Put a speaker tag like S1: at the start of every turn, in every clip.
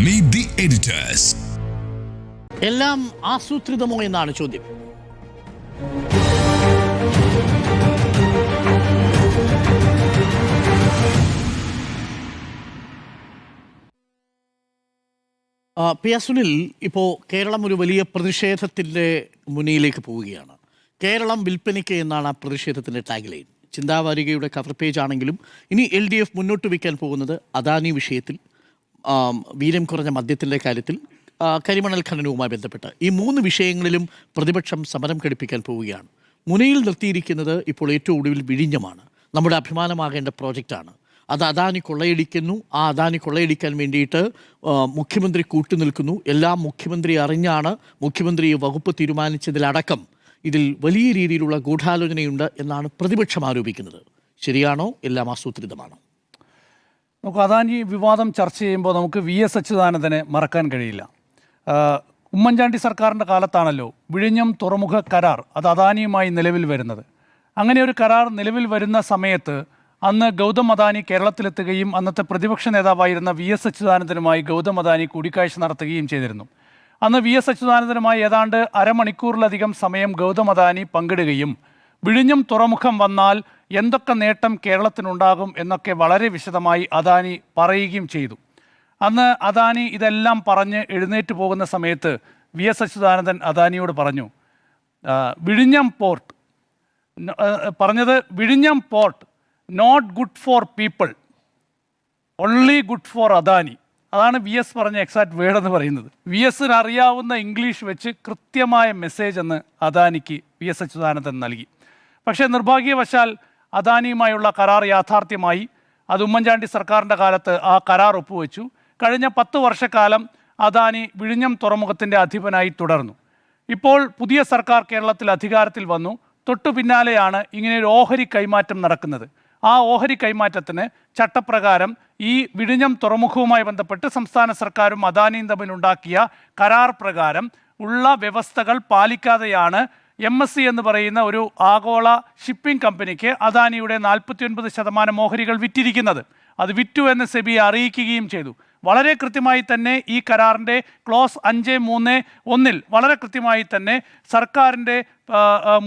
S1: Meet the editors.
S2: എല്ലാം ആസൂത്രിതമോ എന്നാണ് ചോദ്യം. പി എസ് സുനിൽ, ഇപ്പോൾ കേരളം ഒരു വലിയ പ്രതിഷേധത്തിൻ്റെ മുന്നിലേക്ക് പോവുകയാണ്. കേരളം വിൽപ്പനയ്ക്ക് എന്നാണ് ആ പ്രതിഷേധത്തിൻ്റെ ടാഗ് ലൈൻ. ചിന്താവാരികയുടെ കവർ പേജ് ആണെങ്കിലും ഇനി LDF മുന്നോട്ട് വയ്ക്കാൻ പോകുന്നത് അദാനി വിഷയത്തിൽ, വീര്യം കുറഞ്ഞ മദ്യത്തിൻ്റെ കാര്യത്തിൽ, കരിമണൽ ഖനനവുമായി ബന്ധപ്പെട്ട് ഈ 3 വിഷയങ്ങളിലും പ്രതിപക്ഷം സമരം ഘടിപ്പിക്കാൻ പോവുകയാണ്. മുനയിൽ നിർത്തിയിരിക്കുന്നത് ഇപ്പോൾ ഏറ്റവും ഒടുവിൽ വിഴിഞ്ഞമാണ്. നമ്മുടെ അഭിമാനമാകേണ്ട പ്രോജക്റ്റാണ്. അത് അദാനി കൊള്ളയടിക്കുന്നു. ആ അദാനി കൊള്ളയടിക്കാൻ വേണ്ടിയിട്ട് മുഖ്യമന്ത്രി കൂട്ടുനിൽക്കുന്നു. എല്ലാം മുഖ്യമന്ത്രി അറിഞ്ഞാണ് മുഖ്യമന്ത്രി വകുപ്പ് തീരുമാനിച്ചതിലടക്കം ഇതിൽ വലിയ രീതിയിലുള്ള ഗൂഢാലോചനയുണ്ട് എന്നാണ് പ്രതിപക്ഷം ആരോപിക്കുന്നത്. ശരിയാണോ? എല്ലാം ആസൂത്രിതമാണോ?
S3: നമുക്ക് അദാനി വിവാദം ചർച്ച ചെയ്യുമ്പോൾ നമുക്ക് VS അച്യുതാനന്ദനെ മറക്കാൻ കഴിയില്ല. ഉമ്മൻചാണ്ടി സർക്കാരിൻ്റെ കാലത്താണല്ലോ വിഴിഞ്ഞം തുറമുഖ കരാർ അത് അദാനിയുമായി നിലവിൽ വരുന്നത്. അങ്ങനെ ഒരു കരാർ നിലവിൽ വരുന്ന സമയത്ത് അന്ന് ഗൗതം അദാനി കേരളത്തിലെത്തുകയും അന്നത്തെ പ്രതിപക്ഷ നേതാവായിരുന്ന VS അച്യുതാനന്ദനുമായി ഗൗതം അദാനി കൂടിക്കാഴ്ച നടത്തുകയും ചെയ്തിരുന്നു. അന്ന് VS അച്യുതാനന്ദനുമായി ഏതാണ്ട് അരമണിക്കൂറിലധികം സമയം ഗൗതം അദാനി പങ്കിടുകയും വിഴിഞ്ഞം തുറമുഖം വന്നാൽ എന്തൊക്കെ നേട്ടം കേരളത്തിനുണ്ടാകും എന്നൊക്കെ വളരെ വിശദമായി അദാനി പറയുകയും ചെയ്തു. അന്ന് അദാനി ഇതെല്ലാം പറഞ്ഞ് എഴുന്നേറ്റ് പോകുന്ന സമയത്ത് VS അച്യുതാനന്ദൻ അദാനിയോട് പറഞ്ഞു, വിഴിഞ്ഞം പോർട്ട് വിഴിഞ്ഞം port not good for people, only good for Adani. അതാണ് VS പറഞ്ഞ എക്സാക്ട് വേർഡ് എന്ന് പറയുന്നത്. VSന് അറിയാവുന്ന ഇംഗ്ലീഷ് വെച്ച് കൃത്യമായ മെസ്സേജ് എന്ന് അദാനിക്ക് VS അച്യുതാനന്ദൻ നൽകി. പക്ഷേ നിർഭാഗ്യവശാൽ അദാനിയുമായുള്ള കരാർ യാഥാർത്ഥ്യമായി. അത് ഉമ്മൻചാണ്ടി സർക്കാരിൻ്റെ കാലത്ത് ആ കരാർ ഒപ്പുവെച്ചു. കഴിഞ്ഞ 10 വർഷക്കാലം അദാനി വിഴിഞ്ഞം തുറമുഖത്തിൻ്റെ അധിപനായി തുടർന്നു. ഇപ്പോൾ പുതിയ സർക്കാർ കേരളത്തിൽ അധികാരത്തിൽ വന്നു. തൊട്ടു പിന്നാലെയാണ് ഇങ്ങനെ ഒരു ഓഹരി കൈമാറ്റം നടക്കുന്നത്. ആ ഓഹരി കൈമാറ്റത്തിന് ചട്ടപ്രകാരം ഈ വിഴിഞ്ഞം തുറമുഖവുമായി ബന്ധപ്പെട്ട് സംസ്ഥാന സർക്കാരും അദാനിയും തമ്മിലുണ്ടാക്കിയ കരാർ പ്രകാരം ഉള്ള വ്യവസ്ഥകൾ പാലിക്കാതെയാണ് MSC എന്ന് പറയുന്ന ഒരു ആഗോള ഷിപ്പിംഗ് കമ്പനിക്ക് അദാനിയുടെ 49% ഓഹരികൾ വിറ്റിരിക്കുന്നത്. അത് വിറ്റു എന്ന് സെബി അറിയിക്കുകയും ചെയ്തു. വളരെ കൃത്യമായി തന്നെ ഈ കരാറിൻ്റെ ക്ലോസ് 5.3.1 വളരെ കൃത്യമായി തന്നെ സർക്കാരിൻ്റെ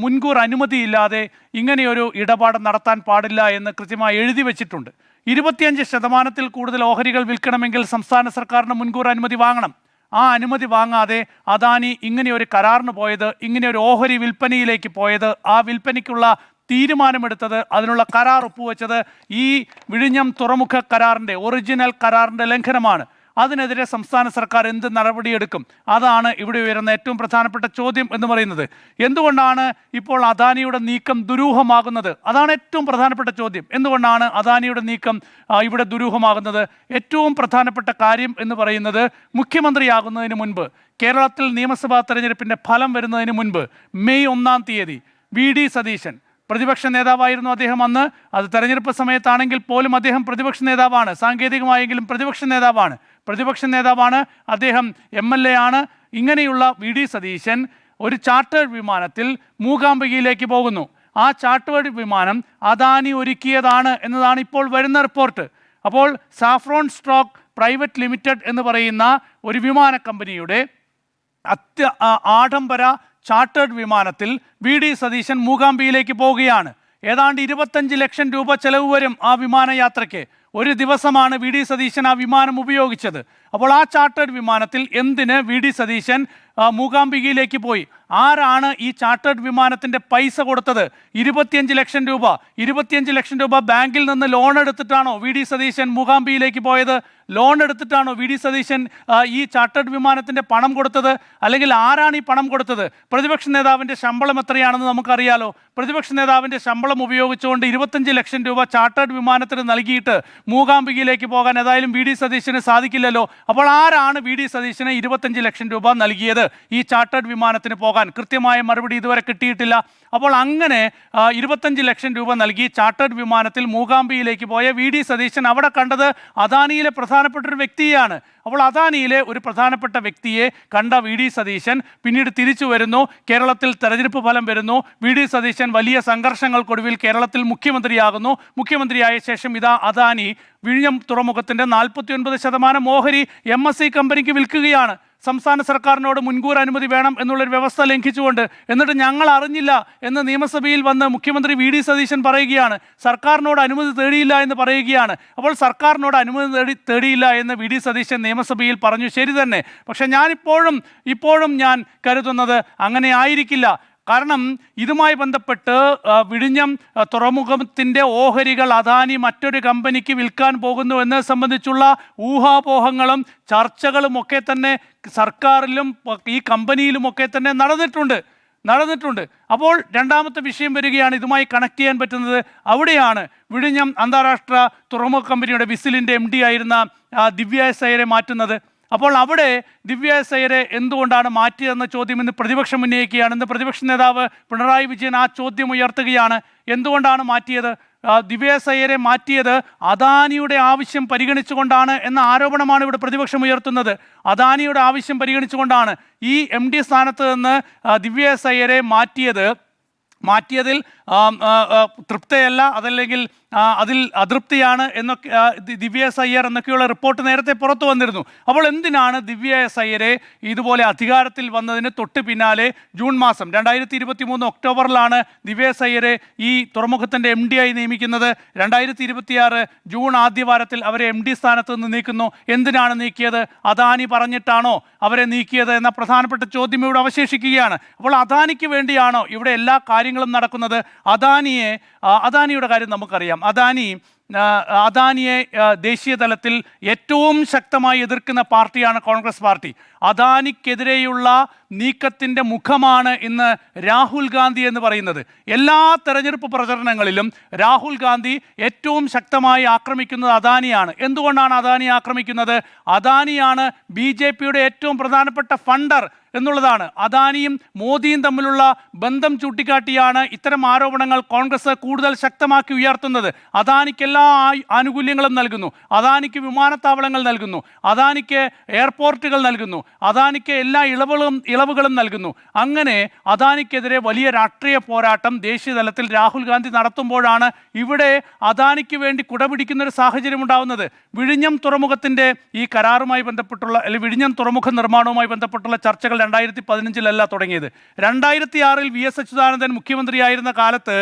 S3: മുൻകൂർ അനുമതിയില്ലാതെ ഇങ്ങനെയൊരു ഇടപാട് നടത്താൻ പാടില്ല എന്ന് കൃത്യമായി എഴുതി വച്ചിട്ടുണ്ട്. 25% കൂടുതൽ ഓഹരികൾ വിൽക്കണമെങ്കിൽ സംസ്ഥാന സർക്കാരിന് മുൻകൂർ അനുമതി വാങ്ങണം. ആ അനുമതി വാങ്ങാതെ അദാനി ഇങ്ങനെ ഒരു കരാറിന് പോയത്, ഇങ്ങനെ ഒരു ഓഹരി വിൽപ്പനയിലേക്ക് പോയത്, ആ വിൽപ്പനയ്ക്കുള്ള തീരുമാനമെടുത്തത്, അതിനുള്ള കരാർ ഒപ്പുവെച്ചത് ഈ വിഴിഞ്ഞം തുറമുഖ കരാറിൻ്റെ ഒറിജിനൽ കരാറിൻ്റെ ലംഘനമാണ്. അതിനെതിരെ സംസ്ഥാന സർക്കാർ എന്ത് നടപടിയെടുക്കും? അതാണ് ഇവിടെ ഉയരുന്ന ഏറ്റവും പ്രധാനപ്പെട്ട ചോദ്യം എന്ന് പറയുന്നത്. എന്തുകൊണ്ടാണ് ഇപ്പോൾ അദാനിയുടെ നീക്കം ദുരൂഹമാകുന്നത്? അതാണ് ഏറ്റവും പ്രധാനപ്പെട്ട ചോദ്യം. എന്തുകൊണ്ടാണ് അദാനിയുടെ നീക്കം ഇവിടെ ദുരൂഹമാകുന്നത്? ഏറ്റവും പ്രധാനപ്പെട്ട കാര്യം എന്ന് പറയുന്നത്, മുഖ്യമന്ത്രിയാകുന്നതിന് മുൻപ്, കേരളത്തിൽ നിയമസഭാ തെരഞ്ഞെടുപ്പിൻ്റെ ഫലം വരുന്നതിന് മുൻപ് മെയ് 1-ാം തീയതി VD സതീശൻ പ്രതിപക്ഷ നേതാവായിരുന്നു അദ്ദേഹം അന്ന്. അത് തെരഞ്ഞെടുപ്പ് സമയത്താണെങ്കിൽ പോലും അദ്ദേഹം പ്രതിപക്ഷ നേതാവാണ്. സാങ്കേതികമായെങ്കിലും പ്രതിപക്ഷ നേതാവാണ് അദ്ദേഹം. MLA ആണ്. ഇങ്ങനെയുള്ള VD സതീശൻ ഒരു ചാർട്ടേഡ് വിമാനത്തിൽ മൂകാംബികയിലേക്ക് പോകുന്നു. ആ ചാർട്ടേഡ് വിമാനം അദാനി ഒരുക്കിയതാണ് എന്നതാണ് ഇപ്പോൾ വരുന്ന റിപ്പോർട്ട്. അപ്പോൾ സാഫ്രോൺ സ്ട്രോക്ക് പ്രൈവറ്റ് ലിമിറ്റഡ് എന്ന് പറയുന്ന ഒരു വിമാന കമ്പനിയുടെ ആഡംബര ചാർട്ടേഡ് വിമാനത്തിൽ VD സതീശൻ മൂകാംബികയിലേക്ക് പോവുകയാണ്. ഏതാണ്ട് 25 ലക്ഷം രൂപ ചെലവ് വരും ആ വിമാനയാത്രയ്ക്ക്. ഒരു ദിവസമാണ് VD സതീശൻ ആ വിമാനം ഉപയോഗിച്ചത്. അപ്പോൾ ആ ചാർട്ടേഡ് വിമാനത്തിൽ എന്തിന് VD സതീശൻ മൂകാംബികയിലേക്ക് പോയി? ആരാണ് ഈ ചാർട്ടേഡ് വിമാനത്തിൻ്റെ പൈസ കൊടുത്തത്? 25 ലക്ഷം രൂപ. 25 ലക്ഷം രൂപ ബാങ്കിൽ നിന്ന് ലോൺ എടുത്തിട്ടാണോ VD സതീശൻ മൂകാംബികയിലേക്ക് പോയത്? ലോൺ എടുത്തിട്ടാണോ VD സതീശൻ ഈ ചാർട്ടേഡ് വിമാനത്തിൻ്റെ പണം കൊടുത്തത്? അല്ലെങ്കിൽ ആരാണ് ഈ പണം കൊടുത്തത്? പ്രതിപക്ഷ നേതാവിൻ്റെ ശമ്പളം എത്രയാണെന്ന് നമുക്കറിയാലോ. പ്രതിപക്ഷ നേതാവിൻ്റെ ശമ്പളം ഉപയോഗിച്ചുകൊണ്ട് 25 ലക്ഷം രൂപ ചാർട്ടേഡ് വിമാനത്തിന് നൽകിയിട്ട് മൂകാംബികയിലേക്ക് പോകാൻ ഏതായാലും VD സതീശന് സാധിക്കില്ലല്ലോ. അപ്പോൾ ആരാണ് VD സതീശന് 25 ലക്ഷം രൂപ നൽകിയത്? ഈ ചാർട്ടേഡ് വിമാനത്തിന് പോകാൻ? കൃത്യമായ മറുപടി ഇതുവരെ കിട്ടിയിട്ടില്ല. അപ്പോൾ അങ്ങനെ 25 ലക്ഷം രൂപ നൽകി ചാർട്ടേഡ് വിമാനത്തിൽ മൂകാംബിയിലേക്ക് പോയ VD സതീശൻ അവിടെ കണ്ടത് അദാനിയിലെ പ്രധാനപ്പെട്ട ഒരു വ്യക്തിയെയാണ്. അപ്പോൾ അദാനിയിലെ ഒരു പ്രധാനപ്പെട്ട വ്യക്തിയെ കണ്ട VD സതീശൻ പിന്നീട് തിരിച്ചു വരുന്നു. കേരളത്തിൽ തെരഞ്ഞെടുപ്പ് ഫലം വരുന്നു. VD സതീശൻ വലിയ സംഘർഷങ്ങൾക്കൊടുവിൽ കേരളത്തിൽ മുഖ്യമന്ത്രിയാകുന്നു. മുഖ്യമന്ത്രിയായ ശേഷം ഇതാ അദാനി വിഴിഞ്ഞം തുറമുഖത്തിൻ്റെ 49% ഓഹരി MSC കമ്പനിക്ക് വിൽക്കുകയാണ്. സംസ്ഥാന സർക്കാരിനോട് മുൻകൂർ അനുമതി വേണം എന്നുള്ളൊരു വ്യവസ്ഥ ലംഘിച്ചുകൊണ്ട്. എന്നിട്ട് ഞങ്ങൾ അറിഞ്ഞില്ല എന്ന് നിയമസഭയിൽ വന്ന് മുഖ്യമന്ത്രി VD സതീശൻ പറയുകയാണ്. സർക്കാരിനോട് അനുമതി തേടിയില്ല എന്ന് പറയുകയാണ്. അപ്പോൾ സർക്കാരിനോട് അനുമതി തേടിയില്ല എന്ന് VD സതീശൻ നിയമസഭയിൽ പറഞ്ഞു. ശരി തന്നെ. പക്ഷെ ഇപ്പോഴും ഞാൻ കരുതുന്നത് അങ്ങനെ ആയിരിക്കില്ല. കാരണം ഇതുമായി ബന്ധപ്പെട്ട് വിഴിഞ്ഞം തുറമുഖത്തിൻ്റെ ഓഹരികൾ അദാനി മറ്റൊരു കമ്പനിക്ക് വിൽക്കാൻ പോകുന്നു എന്നത് സംബന്ധിച്ചുള്ള ഊഹാപോഹങ്ങളും ചർച്ചകളും ഒക്കെ തന്നെ സർക്കാരിലും ഈ കമ്പനിയിലുമൊക്കെ തന്നെ നടന്നിട്ടുണ്ട്. അപ്പോൾ രണ്ടാമത്തെ വിഷയം വരികയാണ്, ഇതുമായി കണക്ട് ചെയ്യാൻ പറ്റുന്നത്. അവിടെയാണ് വിഴിഞ്ഞം അന്താരാഷ്ട്ര തുറമുഖ കമ്പനിയുടെ വിസിലിൻ്റെ MD ആയിരുന്ന ദിവ്യ എസ് അയ്യരെ മാറ്റുന്നത്. അപ്പോൾ അവിടെ ദിവ്യ എസ് അയ്യരെ എന്തുകൊണ്ടാണ് മാറ്റിയതെന്ന ചോദ്യം ഇന്ന് പ്രതിപക്ഷം ഉന്നയിക്കുകയാണ്. ഇന്ന് പ്രതിപക്ഷ നേതാവ് പിണറായി വിജയൻ ആ ചോദ്യം ഉയർത്തുകയാണ്. എന്തുകൊണ്ടാണ് മാറ്റിയത്? ദിവ്യ എസ് അയ്യരെ മാറ്റിയത് അദാനിയുടെ ആവശ്യം പരിഗണിച്ചുകൊണ്ടാണ് എന്ന ആരോപണമാണ് ഇവിടെ പ്രതിപക്ഷം ഉയർത്തുന്നത്. അദാനിയുടെ ആവശ്യം പരിഗണിച്ചുകൊണ്ടാണ് ഈ MD സ്ഥാനത്ത് നിന്ന് ദിവ്യ എസ് അയ്യരെ മാറ്റിയതിൽ തൃപ്തയല്ല, അതല്ലെങ്കിൽ അതിൽ അതൃപ്തിയാണ് എന്നൊക്കെ ദിവ്യ എസ് അയ്യർ എന്നൊക്കെയുള്ള റിപ്പോർട്ട് നേരത്തെ പുറത്തു വന്നിരുന്നു. അപ്പോൾ എന്തിനാണ് ദിവ്യ എസ് അയ്യരെ ഇതുപോലെ അധികാരത്തിൽ വന്നതിന് തൊട്ട് പിന്നാലെ ജൂൺ മാസം 2023 ഒക്ടോബറിലാണ് ദിവ്യ എസ് അയ്യരെ ഈ തുറമുഖത്തിൻ്റെ MD ആയി നിയമിക്കുന്നത്. 2026 ജൂൺ ആദ്യവാരത്തിൽ അവരെ MD സ്ഥാനത്ത് നിന്ന് നീക്കുന്നു. എന്തിനാണ് നീക്കിയത്? അദാനി പറഞ്ഞിട്ടാണോ അവരെ നീക്കിയത് എന്ന പ്രധാനപ്പെട്ട ചോദ്യം ഇവിടെ അവശേഷിക്കുകയാണ്. അപ്പോൾ അദാനിക്ക് വേണ്ടിയാണോ ഇവിടെ എല്ലാ കാര്യങ്ങളും നടക്കുന്നത്? അദാനിയുടെ കാര്യം നമുക്കറിയാം. അദാനിയെ ദേശീയ തലത്തിൽ ഏറ്റവും ശക്തമായി എതിർക്കുന്ന പാർട്ടിയാണ് കോൺഗ്രസ് പാർട്ടി. അദാനിക്കെതിരെയുള്ള നീക്കത്തിൻ്റെ മുഖമാണ് ഇന്ന് രാഹുൽ ഗാന്ധി എന്ന് പറയുന്നത്. എല്ലാ തെരഞ്ഞെടുപ്പ് പ്രചരണങ്ങളിലും രാഹുൽ ഗാന്ധി ഏറ്റവും ശക്തമായി ആക്രമിക്കുന്നത് അദാനിയാണ്. എന്തുകൊണ്ടാണ് അദാനി ആക്രമിക്കുന്നത്? അദാനിയാണ് BJPയുടെ ഏറ്റവും പ്രധാനപ്പെട്ട ഫണ്ടർ എന്നുള്ളതാണ്. അദാനിയും മോദിയും തമ്മിലുള്ള ബന്ധം ചൂണ്ടിക്കാട്ടിയാണ് ഇത്തരം ആരോപണങ്ങൾ കോൺഗ്രസ് കൂടുതൽ ശക്തമാക്കി ഉയർത്തുന്നത്. അദാനിക്ക് എല്ലാ ആനുകൂല്യങ്ങളും നൽകുന്നു, അദാനിക്ക് വിമാനത്താവളങ്ങൾ നൽകുന്നു, അദാനിക്ക് എയർപോർട്ടുകൾ നൽകുന്നു, അദാനിക്ക് എല്ലാ ഇളവുകളും നൽകുന്നു. അങ്ങനെ അദാനിക്കെതിരെ വലിയ രാഷ്ട്രീയ പോരാട്ടം ദേശീയ തലത്തിൽ രാഹുൽ ഗാന്ധി നടത്തുമ്പോഴാണ് ഇവിടെ അദാനിക്ക് വേണ്ടി കുടപിടിക്കുന്ന ഒരു സാഹചര്യം ഉണ്ടാവുന്നത്. വിഴിഞ്ഞം തുറമുഖത്തിൻ്റെ ഈ കരാറുമായി ബന്ധപ്പെട്ടുള്ള അല്ലെങ്കിൽ വിഴിഞ്ഞം തുറമുഖ നിർമ്മാണവുമായി ബന്ധപ്പെട്ടുള്ള ചർച്ചകൾ 2015 തുടങ്ങിയത്. 2006 VS അച്യുതാനന്ദൻ മുഖ്യമന്ത്രിയായിരുന്ന കാലത്ത്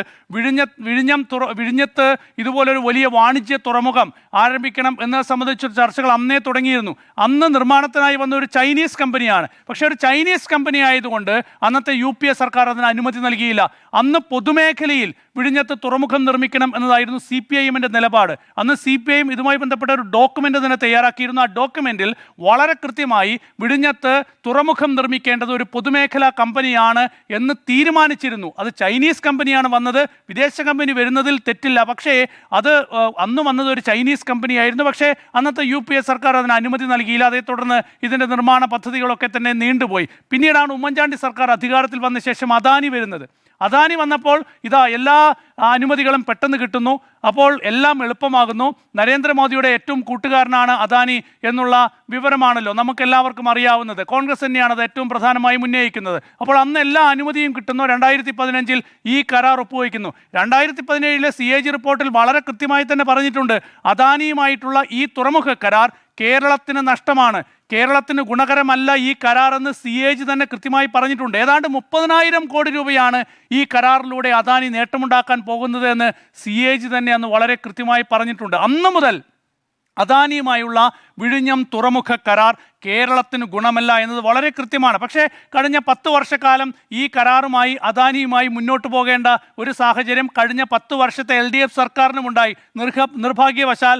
S3: വിഴിഞ്ഞത്ത് ഇതുപോലൊരു വലിയ വാണിജ്യ തുറമുഖം ആരംഭിക്കണം എന്നത് സംബന്ധിച്ച ചർച്ചകൾ അന്നേ തുടങ്ങിയിരുന്നു. അന്ന് നിർമ്മാണത്തിനായി വന്ന ഒരു ചൈനീസ് കമ്പനിയാണ്. പക്ഷേ ഒരു ചൈനീസ് കമ്പനി ആയതുകൊണ്ട് അന്നത്തെ UPA സർക്കാർ അതിന് അനുമതി നൽകിയില്ല. അന്ന് പൊതുമേഖലയിൽ വിഴിഞ്ഞത്ത് തുറമുഖം നിർമ്മിക്കണം എന്നതായിരുന്നു CPIMൻ്റെ നിലപാട്. അന്ന് CPIM ഇതുമായി ബന്ധപ്പെട്ട ഒരു ഡോക്യുമെൻ്റ് തന്നെ തയ്യാറാക്കിയിരുന്നു. ആ ഡോക്യുമെൻറ്റിൽ വളരെ കൃത്യമായി വിഴിഞ്ഞത്ത് തുറമുഖം നിർമ്മിക്കേണ്ടത് ഒരു പൊതുമേഖലാ കമ്പനിയാണ് എന്ന് തീരുമാനിച്ചിരുന്നു. അത് ചൈനീസ് കമ്പനിയാണ് വന്നത്, വിദേശ കമ്പനി വരുന്നതിൽ തെറ്റില്ല. പക്ഷേ അത് അന്ന് വന്നത് ഒരു ചൈനീസ് കമ്പനിയായിരുന്നു. പക്ഷേ അന്നത്തെ UPA സർക്കാർ അതിന് അനുമതി നൽകിയില്ല. അതേ തുടർന്ന് ഇതിൻ്റെ നിർമ്മാണ പദ്ധതികളൊക്കെ തന്നെ നീണ്ടുപോയി. പിന്നീടാണ് ഉമ്മൻചാണ്ടി സർക്കാർ അധികാരത്തിൽ വന്ന ശേഷം അദാനി വരുന്നത്. അദാനി വന്നപ്പോൾ ഇതാ എല്ലാ അനുമതികളും പെട്ടെന്ന് കിട്ടുന്നു. അപ്പോൾ എല്ലാം എളുപ്പമാകുന്നു. നരേന്ദ്രമോദിയുടെ ഏറ്റവും കൂട്ടുകാരനാണ് അദാനി എന്നുള്ള വിവരമാണല്ലോ നമുക്കെല്ലാവർക്കും അറിയാവുന്നത്. കോൺഗ്രസ് തന്നെയാണ് അത് ഏറ്റവും പ്രധാനമായും ഉന്നയിക്കുന്നത്. അപ്പോൾ അന്ന് എല്ലാ അനുമതിയും കിട്ടുന്നു. 2015 ഈ കരാർ ഒപ്പുവയ്ക്കുന്നു. 2017 CAG റിപ്പോർട്ടിൽ വളരെ കൃത്യമായി തന്നെ പറഞ്ഞിട്ടുണ്ട്, അദാനിയുമായിട്ടുള്ള ഈ തുറമുഖ കരാർ കേരളത്തിന് നഷ്ടമാണ്, കേരളത്തിന് ഗുണകരമല്ല ഈ കരാറെന്ന് CAG തന്നെ കൃത്യമായി പറഞ്ഞിട്ടുണ്ട്. ഏതാണ്ട് 30,000 കോടി രൂപയാണ് ഈ കരാറിലൂടെ അദാനി നേട്ടമുണ്ടാക്കാൻ പോകുന്നത് എന്ന് CAG തന്നെ അന്ന് വളരെ കൃത്യമായി പറഞ്ഞിട്ടുണ്ട്. അന്ന് മുതൽ അദാനിയുമായുള്ള വിഴിഞ്ഞം തുറമുഖ കരാർ കേരളത്തിന് ഗുണമല്ല എന്നത് വളരെ കൃത്യമാണ്. പക്ഷേ കഴിഞ്ഞ 10 വർഷക്കാലം ഈ കരാറുമായി അദാനിയുമായി മുന്നോട്ട് പോകേണ്ട ഒരു സാഹചര്യം കഴിഞ്ഞ 10 വർഷത്തെ LDF സർക്കാരിനുമുണ്ടായി. നിർഭാഗ്യവശാൽ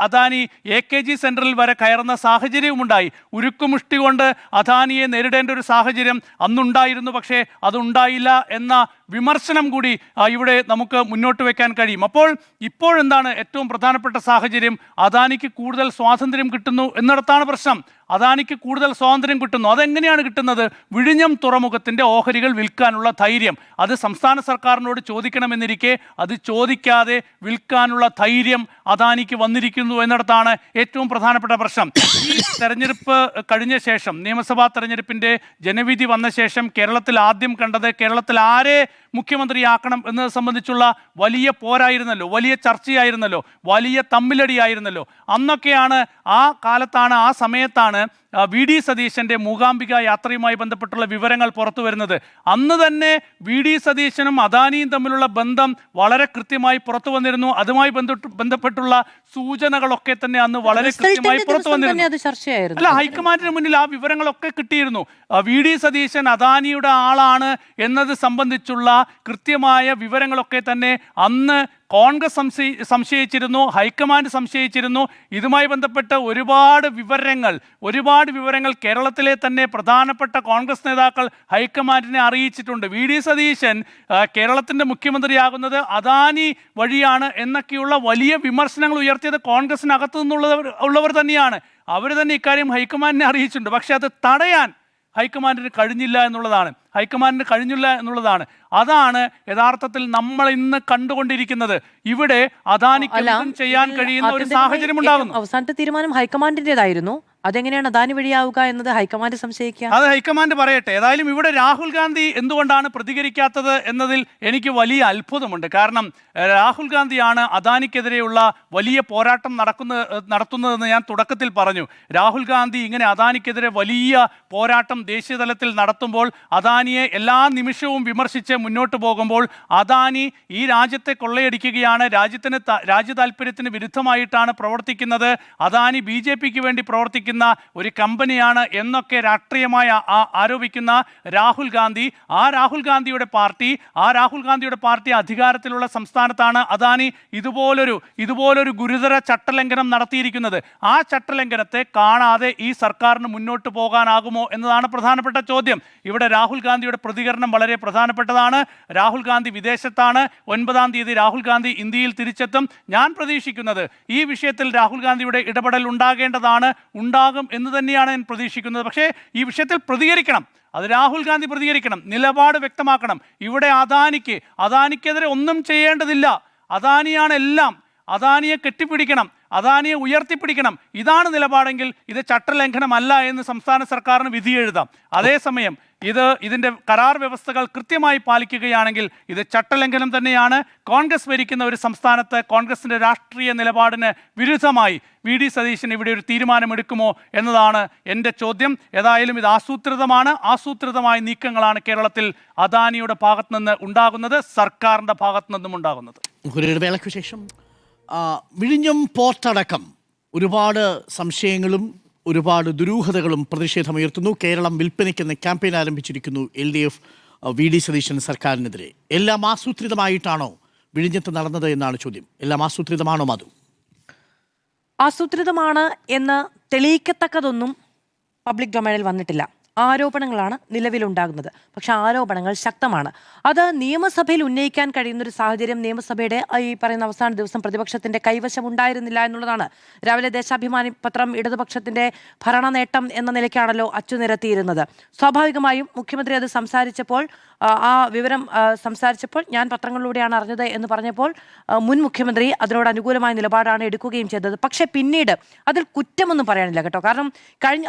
S3: അദാനി AKG സെൻറ്ററിൽ വരെ കയറുന്ന സാഹചര്യവുമുണ്ടായി. ഉരുക്കുമുഷ്ടി കൊണ്ട് അദാനിയെ നേരിടേണ്ട ഒരു സാഹചര്യം അന്നുണ്ടായിരുന്നു. പക്ഷേ അതുണ്ടായില്ല എന്ന വിമർശനം കൂടി ഇവിടെ നമുക്ക് മുന്നോട്ട് വയ്ക്കാൻ കഴിയും. അപ്പോൾ ഇപ്പോഴെന്താണ് ഏറ്റവും പ്രധാനപ്പെട്ട സാഹചര്യം? അദാനിക്ക് കൂടുതൽ സ്വാതന്ത്ര്യം കിട്ടുന്നു എന്നിടത്താണ് പ്രശ്നം. അദാനിക്ക് കൂടുതൽ സ്വാതന്ത്ര്യം കിട്ടുന്നു. അതെങ്ങനെയാണ് കിട്ടുന്നത്? വിഴിഞ്ഞം തുറമുഖത്തിൻ്റെ ഓഹരികൾ വിൽക്കാനുള്ള ധൈര്യം അത് സംസ്ഥാന സർക്കാരിനോട് ചോദിക്കണമെന്നിരിക്കെ അത് ചോദിക്കാതെ വിൽക്കാനുള്ള ധൈര്യം അദാനിക്ക് വന്നിരിക്കുന്നു എന്നിടത്താണ് ഏറ്റവും പ്രധാനപ്പെട്ട പ്രശ്നം. ഈ തെരഞ്ഞെടുപ്പ് കഴിഞ്ഞ ശേഷം, നിയമസഭാ തെരഞ്ഞെടുപ്പിൻ്റെ ജനവിധി വന്ന ശേഷം കേരളത്തിൽ ആദ്യം കണ്ടത്, കേരളത്തിൽ ആരെ മുഖ്യമന്ത്രിയാക്കണം എന്നത് സംബന്ധിച്ചുള്ള വലിയ പോരായിരുന്നല്ലോ, വലിയ ചർച്ചയായിരുന്നല്ലോ, വലിയ തമ്മിലടിയായിരുന്നല്ലോ. അന്നൊക്കെയാണ് ആ സമയത്താണ് വി ഡി സതീശൻ്റെ മൂകാംബിക യാത്രയുമായി ബന്ധപ്പെട്ടുള്ള വിവരങ്ങൾ പുറത്തു വരുന്നത്. അന്ന് തന്നെ വി ഡി സതീശനും അദാനിയും തമ്മിലുള്ള ബന്ധം വളരെ കൃത്യമായി പുറത്തു വന്നിരുന്നു. അതുമായി ബന്ധപ്പെട്ടുള്ള സൂചനകളൊക്കെ തന്നെ അന്ന് വളരെ കൃത്യമായി പുറത്തു വന്നിരുന്നു. അല്ല, ഹൈക്കമാൻഡിന് മുന്നിൽ ആ വിവരങ്ങളൊക്കെ കിട്ടിയിരുന്നു. വി ഡി സതീശൻ അദാനിയുടെ ആളാണ് എന്നത് സംബന്ധിച്ചുള്ള കൃത്യമായ വിവരങ്ങളൊക്കെ തന്നെ അന്ന് കോൺഗ്രസ് സംശയിച്ചിരുന്നു, ഹൈക്കമാൻഡ് സംശയിച്ചിരുന്നു. ഇതുമായി ബന്ധപ്പെട്ട് ഒരുപാട് വിവരങ്ങൾ കേരളത്തിലെ തന്നെ പ്രധാനപ്പെട്ട കോൺഗ്രസ് നേതാക്കൾ ഹൈക്കമാൻഡിനെ അറിയിച്ചിട്ടുണ്ട്. വി ഡി സതീശൻ കേരളത്തിൻ്റെ മുഖ്യമന്ത്രിയാകുന്നത് അദാനി വഴിയാണ് എന്നൊക്കെയുള്ള വലിയ വിമർശനങ്ങൾ ഉയർത്തിയത് കോൺഗ്രസിനകത്തു നിന്നുള്ളവർ തന്നെയാണ്. അവർ തന്നെ ഇക്കാര്യം ഹൈക്കമാൻഡിനെ അറിയിച്ചിട്ടുണ്ട്. പക്ഷേ അത് തടയാൻ ഹൈക്കമാൻഡിന് കഴിഞ്ഞില്ല എന്നുള്ളതാണ്. അതാണ് യഥാർത്ഥത്തിൽ നമ്മൾ ഇന്ന് കണ്ടുകൊണ്ടിരിക്കുന്നത്. ഇവിടെ അദാനിക്ക് ചെയ്യാൻ കഴിയുന്ന ഒരു സാഹചര്യം ഉണ്ടാകുന്നു.
S1: അവസാനത്തെ തീരുമാനം ഹൈക്കമാൻഡിൻ്റെതായിരുന്നു. അതെങ്ങനെയാണ് അദാനി വഴിയാവുക എന്നത് ഹൈക്കമാൻഡ് സംശയിക്കുക.
S3: അത് ഹൈക്കമാൻഡ് പറയട്ടെ. ഏതായാലും ഇവിടെ രാഹുൽ ഗാന്ധി എന്തുകൊണ്ടാണ് പ്രതികരിക്കാത്തത് എന്നതിൽ എനിക്ക് വലിയ അത്ഭുതമുണ്ട്. കാരണം രാഹുൽ ഗാന്ധിയാണ് അദാനിക്കെതിരെയുള്ള വലിയ പോരാട്ടം നടത്തുന്നതെന്ന് ഞാൻ തുടക്കത്തിൽ പറഞ്ഞു. രാഹുൽ ഗാന്ധി ഇങ്ങനെ അദാനിക്കെതിരെ വലിയ പോരാട്ടം ദേശീയ തലത്തിൽ നടത്തുമ്പോൾ, അദാനിയെ എല്ലാ നിമിഷവും വിമർശിച്ച് മുന്നോട്ട് പോകുമ്പോൾ, അദാനി ഈ രാജ്യത്തെ കൊള്ളയടിക്കുകയാണ്, രാജ്യ താല്പര്യത്തിന് വിരുദ്ധമായിട്ടാണ് പ്രവർത്തിക്കുന്നത്, അദാനി BJPക്ക് വേണ്ടി പ്രവർത്തിക്കുന്ന ഒരു കമ്പനിയാണ് എന്നൊക്കെ രാഷ്ട്രീയമായി ആരോപിക്കുന്ന രാഹുൽ ഗാന്ധി, ആ രാഹുൽ ഗാന്ധിയുടെ പാർട്ടി അധികാരത്തിലുള്ള സംസ്ഥാനത്താണ് അദാനി ഇതുപോലൊരു ഗുരുതര ചട്ടലംഘനം നടത്തിയിരിക്കുന്നത്. ആ ചട്ടലംഘനത്തെ കാണാതെ ഈ സർക്കാരിന് മുന്നോട്ട് പോകാനാകുമോ എന്നതാണ് പ്രധാനപ്പെട്ട ചോദ്യം. ഇവിടെ രാഹുൽ ഗാന്ധിയുടെ പ്രതികരണം വളരെ പ്രധാനപ്പെട്ടതാണ്. രാഹുൽ ഗാന്ധി വിദേശത്താണ്. 9-ാം തീയതി രാഹുൽ ഗാന്ധി ഇന്ത്യയിൽ തിരിച്ചെത്തും. ഞാൻ പ്രതീക്ഷിക്കുന്നത് ഈ വിഷയത്തിൽ രാഹുൽ ഗാന്ധിയുടെ ഇടപെടൽ ഉണ്ടാകും എന്ന് തന്നെയാണ് ഞാൻ പ്രതീക്ഷിക്കുന്നത്. പക്ഷേ ഈ വിഷയത്തിൽ പ്രതികരിക്കണം. അത് രാഹുൽ ഗാന്ധി പ്രതികരിക്കണം, നിലപാട് വ്യക്തമാക്കണം. ഇവിടെ അദാനിക്കെതിരെ ഒന്നും ചെയ്യേണ്ടതില്ല. അദാനിയാണ് എല്ലാം. അദാനിയെ കെട്ടിപ്പിടിക്കണം, അദാനിയെ ഉയർത്തിപ്പിടിക്കണം. ഇതാണ് നിലപാടെങ്കിൽ ഇത് ചട്ടലംഘനമല്ല എന്ന് സംസ്ഥാന സർക്കാരിന് വിധി എഴുതാം. അതേസമയം ഇതിൻ്റെ കരാർ വ്യവസ്ഥകൾ കൃത്യമായി പാലിക്കുകയാണെങ്കിൽ ഇത് ചട്ടലംഘനം തന്നെയാണ്. കോൺഗ്രസ് ഭരിക്കുന്ന ഒരു സംസ്ഥാനത്ത് കോൺഗ്രസിൻ്റെ രാഷ്ട്രീയ നിലപാടിന് വിരുദ്ധമായി വി ഡി സതീശൻ ഇവിടെ ഒരു തീരുമാനമെടുക്കുമോ എന്നതാണ് എൻ്റെ ചോദ്യം. ഏതായാലും ഇത് ആസൂത്രിതമായ നീക്കങ്ങളാണ് കേരളത്തിൽ അദാനിയുടെ ഭാഗത്തു നിന്ന് ഉണ്ടാകുന്നത്, സർക്കാരിൻ്റെ ഭാഗത്തു നിന്നും ഉണ്ടാകുന്നത്.
S2: ഇടവേളയ്ക്ക് ശേഷം വിഴിഞ്ഞം പോർട്ടടക്കം ഒരുപാട് സംശയങ്ങളും ഒരുപാട് ദുരൂഹതകളും പ്രതിഷേധമുയർത്തുന്നു. കേരളം വിൽപ്പനയ്ക്കെന്ന് ക്യാമ്പയിൻ ആരംഭിച്ചിരിക്കുന്നു LDF വി ഡി സതീശൻ സർക്കാരിനെതിരെ. എല്ലാം ആസൂത്രിതമായിട്ടാണോ വിഴിഞ്ഞത്ത് നടന്നത് എന്നാണ് ചോദ്യം. എല്ലാം ആസൂത്രിതമാണോ മധു?
S1: ആസൂത്രിതമാണ് എന്ന് തെളിയിക്കത്തക്കതൊന്നും പബ്ലിക് ഡൊമൈനിൽ വന്നിട്ടില്ല. ആരോപണങ്ങളാണ് നിലവിലുണ്ടാകുന്നത്. പക്ഷെ ആരോപണങ്ങൾ ശക്തമാണ്. അത് നിയമസഭയിൽ ഉന്നയിക്കാൻ കഴിയുന്നൊരു സാഹചര്യം നിയമസഭയുടെ ഈ പറയുന്ന അവസാന ദിവസം പ്രതിപക്ഷത്തിന്റെ കൈവശം ഉണ്ടായിരുന്നില്ല എന്നുള്ളതാണ്. രാവിലെ ദേശാഭിമാനി പത്രം ഇടതുപക്ഷത്തിന്റെ ഭരണ നേട്ടം എന്ന നിലയ്ക്കാണല്ലോ അച്ചുനിരത്തിയിരുന്നത്. സ്വാഭാവികമായും മുഖ്യമന്ത്രി അത് സംസാരിച്ചപ്പോൾ, ആ വിവരം സംസാരിച്ചപ്പോൾ ഞാൻ പത്രങ്ങളിലൂടെയാണ് അറിഞ്ഞത് എന്ന് പറഞ്ഞപ്പോൾ മുൻ മുഖ്യമന്ത്രി അതിനോട് അനുകൂലമായ നിലപാടാണ് എടുക്കുകയും ചെയ്തത്. പക്ഷേ പിന്നീട് അതിൽ കുറ്റമൊന്നും പറയാനില്ല കേട്ടോ. കാരണം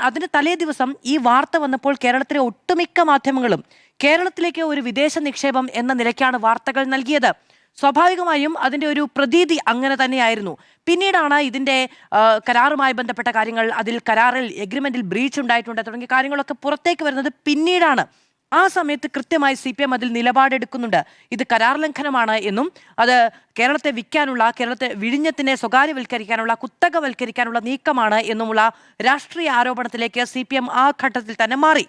S1: അതിന് തലേ ദിവസം ഈ വാർത്ത വന്നപ്പോൾ കേരളത്തിലെ ഒട്ടുമിക്ക മാധ്യമങ്ങളും കേരളത്തിലേക്ക് ഒരു വിദേശ നിക്ഷേപം എന്ന നിലയ്ക്കാണ് വാർത്തകൾ നൽകിയത്. സ്വാഭാവികമായും അതിൻ്റെ ഒരു പ്രതീതി അങ്ങനെ തന്നെയായിരുന്നു. പിന്നീടാണ് ഇതിൻ്റെ കരാറുമായി ബന്ധപ്പെട്ട കാര്യങ്ങൾ, അതിൽ കരാറിൽ എഗ്രിമെൻറ്റിൽ ബ്രീച്ച് ഉണ്ടായിട്ടുണ്ട് തുടങ്ങിയ കാര്യങ്ങളൊക്കെ പുറത്തേക്ക് വരുന്നത് പിന്നീടാണ്. ആ സമയത്ത് കൃത്യമായി CPM അതിൽ നിലപാടെടുക്കുന്നുണ്ട്. ഇത് കരാർ ലംഘനമാണ് എന്നും അത് കേരളത്തെ വിഴിഞ്ഞത്തിനെ സ്വകാര്യവൽക്കരിക്കാനുള്ള, കുത്തകവൽക്കരിക്കാനുള്ള നീക്കമാണ് എന്നുമുള്ള രാഷ്ട്രീയ ആരോപണത്തിലേക്ക് CPM ആ ഘട്ടത്തിൽ തന്നെ മാറി.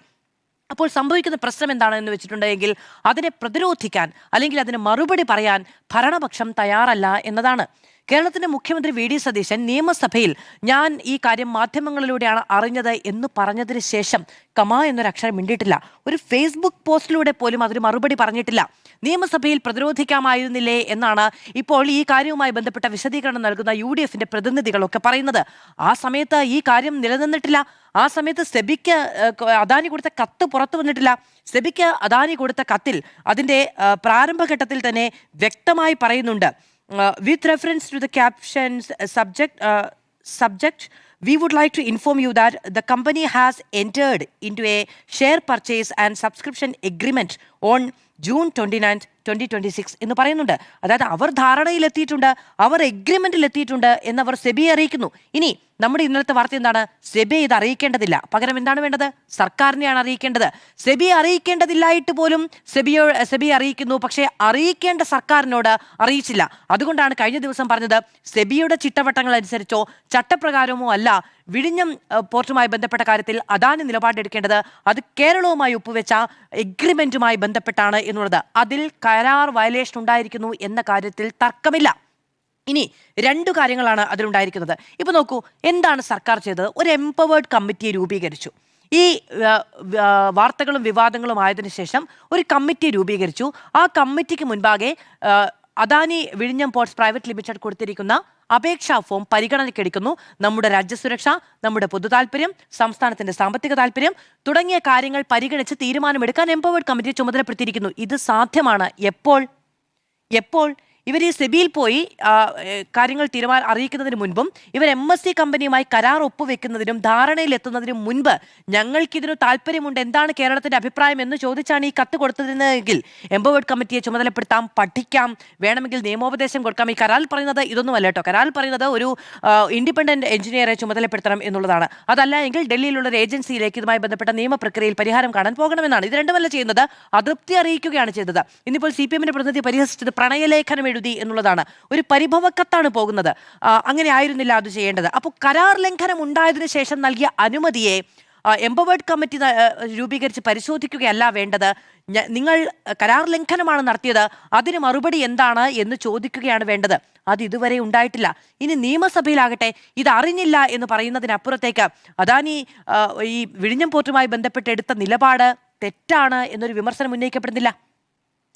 S1: അപ്പോൾ സംഭവിക്കുന്ന പ്രശ്നം എന്താണെന്ന് വെച്ചിട്ടുണ്ടെങ്കിൽ അതിനെ പ്രതിരോധിക്കാൻ അല്ലെങ്കിൽ അതിന് മറുപടി പറയാൻ ഭരണപക്ഷം തയ്യാറല്ല എന്നതാണ്. കേരളത്തിന്റെ മുഖ്യമന്ത്രി വി ഡി സതീശൻ നിയമസഭയിൽ ഞാൻ ഈ കാര്യം മാധ്യമങ്ങളിലൂടെയാണ് അറിഞ്ഞത് എന്ന് പറഞ്ഞതിന് ശേഷം കമ എന്നൊരു അക്ഷരം മിണ്ടിയിട്ടില്ല. ഒരു ഫേസ്ബുക്ക് പോസ്റ്റിലൂടെ പോലും അതിന് മറുപടി പറഞ്ഞിട്ടില്ല. നിയമസഭയിൽ പ്രതിരോധിക്കാമായിരുന്നില്ലേ എന്നാണ് ഇപ്പോൾ ഈ കാര്യവുമായി ബന്ധപ്പെട്ട വിശദീകരണം നൽകുന്ന UDFന്റെ പ്രതിനിധികളൊക്കെ പറയുന്നത്. ആ സമയത്ത് ഈ കാര്യം നിലനിന്നിട്ടില്ല. ആ സമയത്ത് സെബിക്ക് അദാനി കൊടുത്ത കത്ത് പുറത്തു വന്നിട്ടില്ല. സെബിക്ക് അദാനി കൊടുത്ത കത്തിൽ അതിന്റെ പ്രാരംഭഘട്ടത്തിൽ തന്നെ വ്യക്തമായി പറയുന്നുണ്ട്, with reference to the caption's subject, we would like to inform you that the company has entered into a share purchase and subscription agreement on June 29th, 2026 എന്ന് പറയുന്നുണ്ട്. അതായത് അവർ ധാരണയിലെത്തിയിട്ടുണ്ട്, അവർ എഗ്രിമെന്റിലെത്തിയിട്ടുണ്ട് എന്നവർ സെബിയെ അറിയിക്കുന്നു. ഇനി നമ്മുടെ ഇന്നലത്തെ വാർത്ത എന്താണ്? സെബിയെ ഇത് അറിയിക്കേണ്ടതില്ല, പകരം എന്താണ് വേണ്ടത്? സർക്കാരിനെയാണ് അറിയിക്കേണ്ടത്. സെബിയെ അറിയിക്കേണ്ടതില്ലായിട്ട് പോലും സെബിയെ അറിയിക്കുന്നു, പക്ഷേ അറിയിക്കേണ്ട സർക്കാരിനോട് അറിയിച്ചില്ല. അതുകൊണ്ടാണ് കഴിഞ്ഞ ദിവസം പറഞ്ഞത്, സെബിയുടെ ചിട്ടവട്ടങ്ങൾ അനുസരിച്ചോ ചട്ടപ്രകാരമോ അല്ല വിഴിഞ്ഞം പോർട്ടുമായി ബന്ധപ്പെട്ട കാര്യത്തിൽ അദാനി നിലപാടെടുക്കേണ്ടത്, അത് കേരളവുമായി ഒപ്പുവെച്ച എഗ്രിമെന്റുമായി ബന്ധപ്പെട്ടാണ് എന്നുള്ളത്. അതിൽ കരാർ വയലേഷൻ ഉണ്ടായിരിക്കുന്നു എന്ന കാര്യത്തിൽ തർക്കമില്ല. ഇനി 2 കാര്യങ്ങളാണ് അതിലുണ്ടായിരിക്കുന്നത്. ഇപ്പൊ നോക്കൂ, എന്താണ് സർക്കാർ ചെയ്തത്? ഒരു എംപവേർഡ് കമ്മിറ്റിയെ രൂപീകരിച്ചു. ഈ വാർത്തകളും വിവാദങ്ങളും ആയതിനു ശേഷം ഒരു കമ്മിറ്റി രൂപീകരിച്ചു. ആ കമ്മിറ്റിക്ക് മുൻപാകെ അദാനി വിഴിഞ്ഞം പോർട്സ് പ്രൈവറ്റ് ലിമിറ്റഡ് കൊടുത്തിരിക്കുന്ന അപേക്ഷാ ഫോം പരിഗണനയ്ക്കെടുക്കുന്നു. നമ്മുടെ രാജ്യസുരക്ഷ, നമ്മുടെ പൊതു താല്പര്യം, സംസ്ഥാനത്തിന്റെ സാമ്പത്തിക താല്പര്യം തുടങ്ങിയ കാര്യങ്ങൾ പരിഗണിച്ച് തീരുമാനമെടുക്കാൻ എംപവേർഡ് കമ്മിറ്റിയെ ചുമതലപ്പെടുത്തിയിരിക്കുന്നു. ഇത് സാധ്യമാണ് എപ്പോൾ ഇവർ ഈ സെബിയിൽ പോയി കാര്യങ്ങൾ അറിയിക്കുന്നതിന് മുൻപും ഇവർ MSC കമ്പനിയുമായി കരാർ ഒപ്പുവെക്കുന്നതിനും ധാരണയിലെത്തുന്നതിനും മുൻപ് ഞങ്ങൾക്കിതിന് താല്പര്യമുണ്ട്, എന്താണ് കേരളത്തിന്റെ അഭിപ്രായം എന്ന് ചോദിച്ചാണ് ഈ കത്ത് കൊടുത്തതെങ്കിൽ എംപവേർഡ് കമ്മിറ്റിയെ ചുമതലപ്പെടുത്താം, പഠിക്കാം, വേണമെങ്കിൽ നിയമോപദേശം കൊടുക്കാം. ഈ കരാറിൽ പറയുന്നത് ഇതൊന്നുമല്ല കേട്ടോ. കരാറിൽ പറയുന്നത് ഒരു ഇൻഡിപെൻഡന്റ് എഞ്ചിനീയറെ ചുമതലപ്പെടുത്തണം എന്നുള്ളതാണ്. അതല്ല എങ്കിൽ ഡൽഹിയിലുള്ള ഒരു ഏജൻസിയിലേക്ക് ഇതുമായി ബന്ധപ്പെട്ട നിയമപ്രക്രിയയിൽ പരിഹാരം കാണാൻ പോകണമെന്നാണ്. ഇത് രണ്ടുമല്ല ചെയ്യുന്നത്, അതൃപ്തി അറിയിക്കുകയാണ് ചെയ്തത്. ഇന്നിപ്പോൾ CPMന്റെ പ്രതിനിധി പരിഹസിച്ചത് പ്രണയലേഖനം എഴുതി എന്നുള്ളതാണ്. ഒരു പരിഭവക്കത്താണ് പോകുന്നത്. അങ്ങനെ ആയിരുന്നില്ല അത് ചെയ്യേണ്ടത്. അപ്പോൾ കരാർ ലംഘനം ഉണ്ടായതിനു ശേഷം നൽകിയ അനുമതിയെ എംപവേർഡ് കമ്മിറ്റി രൂപീകരിച്ച് പരിശോധിക്കുകയല്ല വേണ്ടത്. നിങ്ങൾ കരാർ ലംഘനമാണ് നടത്തിയത്, അതിന് മറുപടി എന്താണ് എന്ന് ചോദിക്കുകയാണ് വേണ്ടത്. അത് ഇതുവരെ ഉണ്ടായിട്ടില്ല. ഇനി നിയമസഭയിലാകട്ടെ ഇത് അറിഞ്ഞില്ല എന്ന് പറയുന്നതിനപ്പുറത്തേക്ക് അദാനി ഈ വിഴിഞ്ഞം പോർട്ടുമായി ബന്ധപ്പെട്ട് എടുത്ത നിലപാട് തെറ്റാണ് എന്നൊരു വിമർശനം ഉന്നയിക്കപ്പെടുന്നില്ല.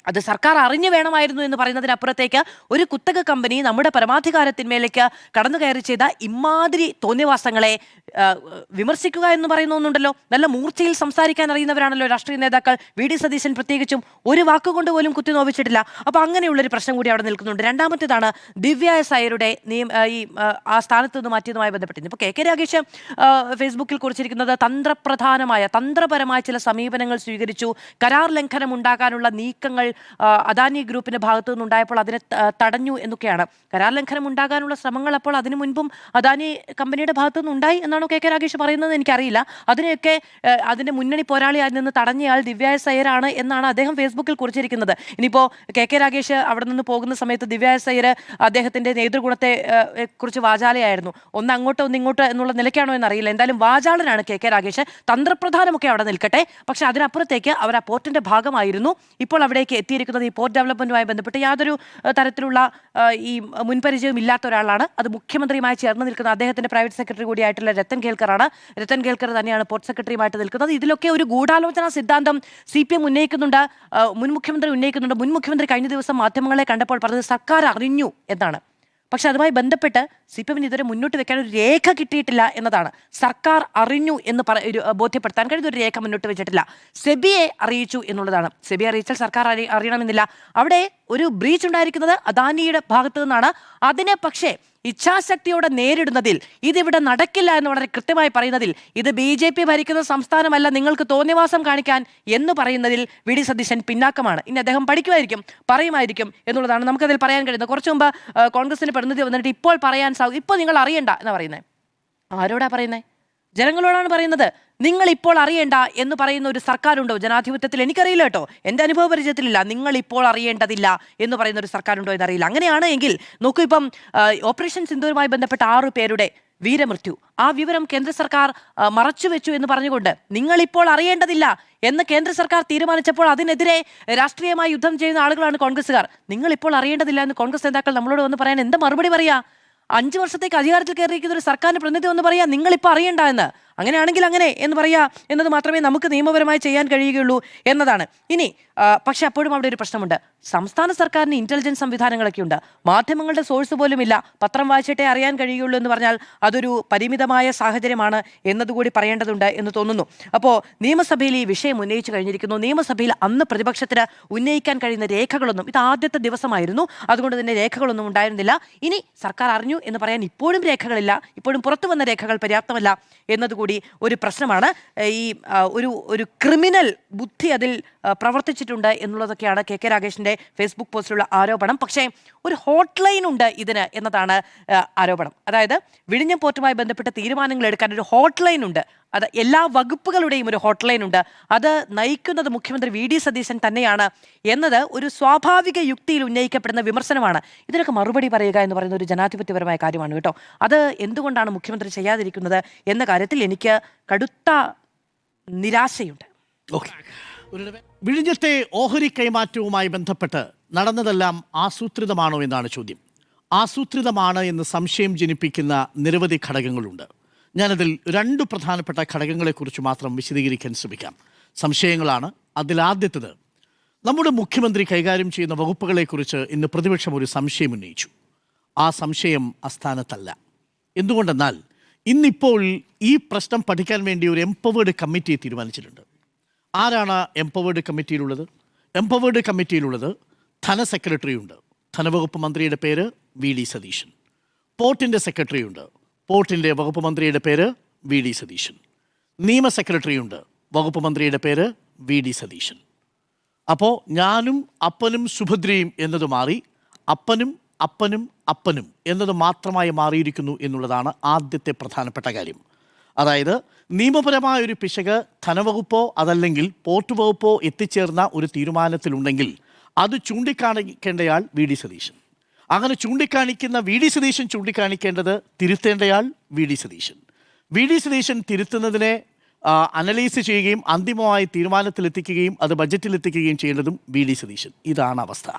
S1: അത് സർക്കാർ അറിഞ്ഞു വേണമായിരുന്നു എന്ന് പറയുന്നതിനപ്പുറത്തേക്ക് ഒരു കുത്തക കമ്പനി നമ്മുടെ പരമാധികാരത്തിന്മേലേക്ക് കടന്നു കയറി ചെയ്ത ഇമാതിരി തോന്നിവാസങ്ങളെ വിമർശിക്കുക എന്ന് പറയുന്നുണ്ടല്ലോ. നല്ല മൂർച്ചയിൽ സംസാരിക്കാൻ അറിയുന്നവരാണല്ലോ രാഷ്ട്രീയ നേതാക്കൾ. VD സതീശൻ പ്രത്യേകിച്ചും ഒരു വാക്കുകൊണ്ട് പോലും കുത്തി നോവിച്ചിട്ടില്ല. അപ്പോൾ അങ്ങനെയുള്ളൊരു പ്രശ്നം കൂടി അവിടെ നിൽക്കുന്നുണ്ട്. രണ്ടാമത്തേതാണ് ദിവ്യ എസ് അയ്യരുടെ ആ സ്ഥാനത്ത് നിന്ന് മാറ്റിയതുമായി ബന്ധപ്പെട്ട് ഇപ്പോൾ KK രാഗേഷ് ഫേസ്ബുക്കിൽ കുറിച്ചിരിക്കുന്നത് തന്ത്രപരമായ ചില സമീപനങ്ങൾ സ്വീകരിച്ചു, കരാർ ലംഘനം ഉണ്ടാകാനുള്ള നീക്കങ്ങൾ അദാനി ഗ്രൂപ്പിന്റെ ഭാഗത്തു നിന്നുണ്ടായപ്പോൾ അതിനെ തടഞ്ഞു എന്നൊക്കെയാണ്. കരാർ ലംഘനം ഉണ്ടാകാനുള്ള ശ്രമങ്ങൾ അപ്പോൾ അതിനു മുൻപും അദാനി കമ്പനിയുടെ ഭാഗത്തു നിന്നുണ്ടായി എന്നാണോ KK രാഗേഷ് പറയുന്നത് എനിക്കറിയില്ല. അതിനെയൊക്കെ അതിന്റെ മുന്നണി പോരാളിയായി നിന്ന് തടഞ്ഞയാൾ ദിവ്യ എസ് അയ്യരാണ് എന്നാണ് അദ്ദേഹം ഫേസ്ബുക്കിൽ കുറിച്ചിരിക്കുന്നത്. ഇനിയിപ്പോൾ KK രാഗേഷ് അവിടെ നിന്ന് പോകുന്ന സമയത്ത് ദിവ്യ എസ് അയ്യർ അദ്ദേഹത്തിന്റെ നേതൃഗുണത്തെ കുറിച്ച് വാചാലയായിരുന്നു. ഒന്ന് അങ്ങോട്ടോ ഒന്ന് ഇങ്ങോട്ടോ എന്നുള്ള നിലയ്ക്കാണോ എന്നറിയില്ല. എന്തായാലും വാചാളനാണ് KK രാഗേഷ്. തന്ത്രപ്രധാനമൊക്കെ അവിടെ നിൽക്കട്ടെ, പക്ഷെ അതിനപ്പുറത്തേക്ക് അവർ ആ പോർട്ടിന്റെ ഭാഗമായിരുന്നു. ഇപ്പോൾ അവിടേക്ക് എത്തിയിരിക്കുന്നത് ഈ പോർട്ട് ഡെവലപ്മെന്റുമായി ബന്ധപ്പെട്ട് യാതൊരു തരത്തിലുള്ള ഈ മുൻപരിചയവും ഇല്ലാത്ത ഒരാളാണ്. അത് മുഖ്യമന്ത്രിയുമായി ചേർന്ന് നിൽക്കുന്ന അദ്ദേഹത്തിന്റെ പ്രൈവറ്റ് സെക്രട്ടറി കൂടിയായിട്ടുള്ള രത്തൻ കേൽക്കറാണ്. രത്തൻ കേൽക്കർ തന്നെയാണ് പോർട്ട് സെക്രട്ടറിയുമായിട്ട് നിൽക്കുന്നത്. ഇതിലൊക്കെ ഒരു ഗൂഢാലോചന സിദ്ധാന്തം CPM ഉന്നയിക്കുന്നുണ്ട്, മുൻ മുഖ്യമന്ത്രി ഉന്നയിക്കുന്നുണ്ട്. മുൻ മുഖ്യമന്ത്രി കഴിഞ്ഞ ദിവസം മാധ്യമങ്ങളെ കണ്ടപ്പോൾ പറഞ്ഞത് സർക്കാർ അറിഞ്ഞു എന്നാണ്. പക്ഷെ അതുമായി ബന്ധപ്പെട്ട് CPMന് ഇതുവരെ മുന്നോട്ട് വെക്കാൻ ഒരു രേഖ കിട്ടിയിട്ടില്ല എന്നതാണ്. സർക്കാർ അറിഞ്ഞു എന്ന് ബോധ്യപ്പെടുത്താൻ കഴിയുന്ന ഒരു രേഖ മുന്നോട്ട് വെച്ചിട്ടില്ല. സെബിയെ അറിയിച്ചു എന്നുള്ളതാണ്. സെബി അറിയിച്ചാൽ സർക്കാർ അറിയണമെന്നില്ല. അവിടെ ഒരു ബ്രീച്ച് ഉണ്ടായിരിക്കുന്നത് അദാനിയുടെ ഭാഗത്തു നിന്നാണ്. അതിനെ പക്ഷേ ഇച്ഛാശക്തിയോടെ നേരിടുന്നതിൽ, ഇതിവിടെ നടക്കില്ല എന്ന് വളരെ കൃത്യമായി പറയുന്നതിൽ, ഇത് BJP ഭരിക്കുന്ന സംസ്ഥാനമല്ല, നിങ്ങൾക്ക് തോന്നിവാസം കാണിക്കാൻ എന്ന് പറയുന്നതിൽ VD സതീശൻ പിന്നാക്കമാണ്. ഇനി അദ്ദേഹം പഠിക്കുമായിരിക്കും, പറയുമായിരിക്കും എന്നുള്ളതാണ് നമുക്കതിൽ പറയാൻ കഴിയുന്നത്. കുറച്ചു മുമ്പ് കോൺഗ്രസിന്റെ പ്രതിനിധി വന്നിട്ട് ഇപ്പോൾ ഇപ്പോൾ നിങ്ങൾ അറിയണ്ട എന്നാ പറയുന്നത്. ആരോടാ പറയുന്നത്? ജനങ്ങളോടാണ് പറയുന്നത്. നിങ്ങൾ ഇപ്പോൾ അറിയേണ്ട എന്ന് പറയുന്ന ഒരു സർക്കാരുണ്ടോ ജനാധിപത്യത്തിൽ? എനിക്കറിയില്ല കേട്ടോ, എൻ്റെ അനുഭവ പരിചയത്തിലില്ല. നിങ്ങൾ ഇപ്പോൾ അറിയേണ്ടതില്ല എന്ന് പറയുന്ന ഒരു സർക്കാരുണ്ടോ എന്നറിയില്ല. അങ്ങനെയാണ് എങ്കിൽ നോക്കൂ, ഇപ്പം ഓപ്പറേഷൻ സിന്ദൂരുമായി ബന്ധപ്പെട്ട 6 പേരുടെ വീരമൃത്യു. ആ വിവരം കേന്ദ്ര സർക്കാർ മറച്ചുവെച്ചു എന്ന് പറഞ്ഞുകൊണ്ട് നിങ്ങളിപ്പോൾ അറിയേണ്ടതില്ല എന്ന് കേന്ദ്ര സർക്കാർ തീരുമാനിച്ചപ്പോൾ അതിനെതിരെ രാഷ്ട്രീയമായി യുദ്ധം ചെയ്യുന്ന ആളുകളാണ് കോൺഗ്രസ്സുകാർ. നിങ്ങളിപ്പോൾ അറിയേണ്ടതില്ല എന്ന് കോൺഗ്രസ് നേതാക്കൾ നമ്മളോട് വന്ന് പറയാൻ എന്താ മറുപടി പറയാ? 5 വർഷത്തേക്ക് അധികാരത്തിൽ കയറിയിരിക്കുന്ന ഒരു സർക്കാരിന്റെ പ്രതിനിധി ഒന്ന് പറയാ നിങ്ങളിപ്പോൾ അറിയണ്ട എന്ന്. അങ്ങനെയാണെങ്കിൽ അങ്ങനെ എന്ന് പറയാ എന്നത് മാത്രമേ നമുക്ക് നിയമപരമായി ചെയ്യാൻ കഴിയുകയുള്ളൂ എന്നതാണ്. ഇനി പക്ഷെ അപ്പോഴും അവിടെ ഒരു പ്രശ്നമുണ്ട്. സംസ്ഥാന സർക്കാരിന് ഇന്റലിജൻസ് സംവിധാനങ്ങളൊക്കെ ഉണ്ട്. മാധ്യമങ്ങളുടെ സോഴ്സ് പോലും ഇല്ല. പത്രം വായിച്ചിട്ടേ അറിയാൻ കഴിയുള്ളൂ എന്ന് പറഞ്ഞാൽ അതൊരു പരിമിതമായ സാഹചര്യമാണ് എന്നതുകൂടി പറയേണ്ടതുണ്ട് എന്ന് തോന്നുന്നു. അപ്പോൾ നിയമസഭയിൽ ഈ വിഷയം ഉന്നയിച്ചു കഴിഞ്ഞിരിക്കുന്നു. നിയമസഭയിൽ അന്ന് പ്രതിപക്ഷത്തിന് ഉന്നയിക്കാൻ കഴിയുന്ന രേഖകളൊന്നും, ഇത് ആദ്യത്തെ ദിവസമായിരുന്നു, അതുകൊണ്ട് തന്നെ രേഖകളൊന്നും ഉണ്ടായിരുന്നില്ല. ഇനി സർക്കാർ അറിഞ്ഞു എന്ന് പറയാൻ ഇപ്പോഴും രേഖകളില്ല. ഇപ്പോഴും പുറത്തു വന്ന രേഖകൾ പര്യാപ്തമല്ല എന്നതുകൂടി ഒരു പ്രശ്നമാണ്. ഈ ഒരു ക്രിമിനൽ ബുദ്ധി അതിൽ പ്രവർത്തിച്ചിട്ടുണ്ട് എന്നുള്ളതൊക്കെയാണ് കെ രാഗേഷിന്റെ ഫേസ്ബുക്ക് പോസ്റ്റിലുള്ള ആരോപണം. പക്ഷേ ഒരു ഹോട്ട് ലൈൻ ഉണ്ട് ഇതിന് എന്നതാണ് ആരോപണം. അതായത് വിഴിഞ്ഞം പോർട്ടുമായി ബന്ധപ്പെട്ട തീരുമാനങ്ങൾ എടുക്കാൻ ഒരു ഹോട്ട് ലൈൻ ഉണ്ട്. അത് എല്ലാ വകുപ്പുകളുടെയും ഒരു ഹോട്ട് ലൈൻ ഉണ്ട്. അത് നയിക്കുന്നത് മുഖ്യമന്ത്രി വി ഡി സതീശൻ തന്നെയാണ് എന്നത് ഒരു സ്വാഭാവിക യുക്തിയിൽ ഉന്നയിക്കപ്പെടുന്ന വിമർശനമാണ്. ഇതിനൊക്കെ മറുപടി പറയുക എന്ന് പറയുന്ന ഒരു ജനാധിപത്യപരമായ കാര്യമാണ് കേട്ടോ. അത് എന്തുകൊണ്ടാണ് മുഖ്യമന്ത്രി ചെയ്യാതിരിക്കുന്നത് എന്ന കാര്യത്തിൽ എനിക്ക് കടുത്ത നിരാശയുണ്ട്.
S2: വിഴിഞ്ഞത്തെ ഓഹരി കൈമാറ്റവുമായി ബന്ധപ്പെട്ട് നടന്നതെല്ലാം ആസൂത്രിതമാണോ എന്നാണ് ചോദ്യം. ആസൂത്രിതമാണ് എന്ന് സംശയം ജനിപ്പിക്കുന്ന നിരവധി ഘടകങ്ങളുണ്ട്. ഞാനതിൽ 2 പ്രധാനപ്പെട്ട ഘടകങ്ങളെക്കുറിച്ച് മാത്രം വിശദീകരിക്കാൻ ശ്രമിക്കാം. സംശയങ്ങളാണ്. അതിലാദ്യത്തേത്, നമ്മുടെ മുഖ്യമന്ത്രി കൈകാര്യം ചെയ്യുന്ന വകുപ്പുകളെക്കുറിച്ച് ഇന്ന് പ്രതിപക്ഷം ഒരു സംശയം ഉന്നയിച്ചു. ആ സംശയം അസ്ഥാനത്തല്ല. എന്തുകൊണ്ടെന്നാൽ ഇന്നിപ്പോൾ ഈ പ്രശ്നം പഠിക്കാൻ വേണ്ടി ഒരു എംപവേർഡ് കമ്മിറ്റിയെ തീരുമാനിച്ചിട്ടുണ്ട്. ആരാണ് എംപവേർഡ് കമ്മിറ്റിയിലുള്ളത്? എംപവേർഡ് കമ്മിറ്റിയിലുള്ളത് ധനസെക്രട്ടറിയുണ്ട്. ധനവകുപ്പ് മന്ത്രിയുടെ പേര് വി ഡി സതീശൻ. പോർട്ടിൻ്റെ സെക്രട്ടറിയുണ്ട്. പോർട്ടിൻ്റെ വകുപ്പ് മന്ത്രിയുടെ പേര് വി ഡി സതീശൻ. നിയമ സെക്രട്ടറിയുണ്ട്. വകുപ്പ് മന്ത്രിയുടെ പേര് വി ഡി സതീശൻ. അപ്പോൾ ഞാനും അപ്പനും സുഭദ്രയും എന്നത് മാറി അപ്പനും അപ്പനും അപ്പനും എന്നത് മാത്രമായി മാറിയിരിക്കുന്നു എന്നുള്ളതാണ് ആദ്യത്തെ പ്രധാനപ്പെട്ട കാര്യം. അതായത് നിയമപരമായ ഒരു പിശക് ധനവകുപ്പോ അതല്ലെങ്കിൽ പോർട്ട് വകുപ്പോ എത്തിച്ചേർന്ന ഒരു തീരുമാനത്തിലുണ്ടെങ്കിൽ അത് ചൂണ്ടിക്കാണിക്കേണ്ടയാൾ വി ഡി സതീശൻ. അങ്ങനെ ചൂണ്ടിക്കാണിക്കുന്ന വി ഡി സതീശൻ ചൂണ്ടിക്കാണിക്കേണ്ടത് തിരുത്തേണ്ടയാൾ V D Satheesan. V D Satheesan തിരുത്തുന്നതിനെ അനലൈസ് ചെയ്യുകയും അന്തിമമായി തീരുമാനത്തിലെത്തിക്കുകയും അത് ബജറ്റിലെത്തിക്കുകയും ചെയ്യേണ്ടതും വി ഡി സതീശൻ. ഇതാണ് അവസ്ഥ.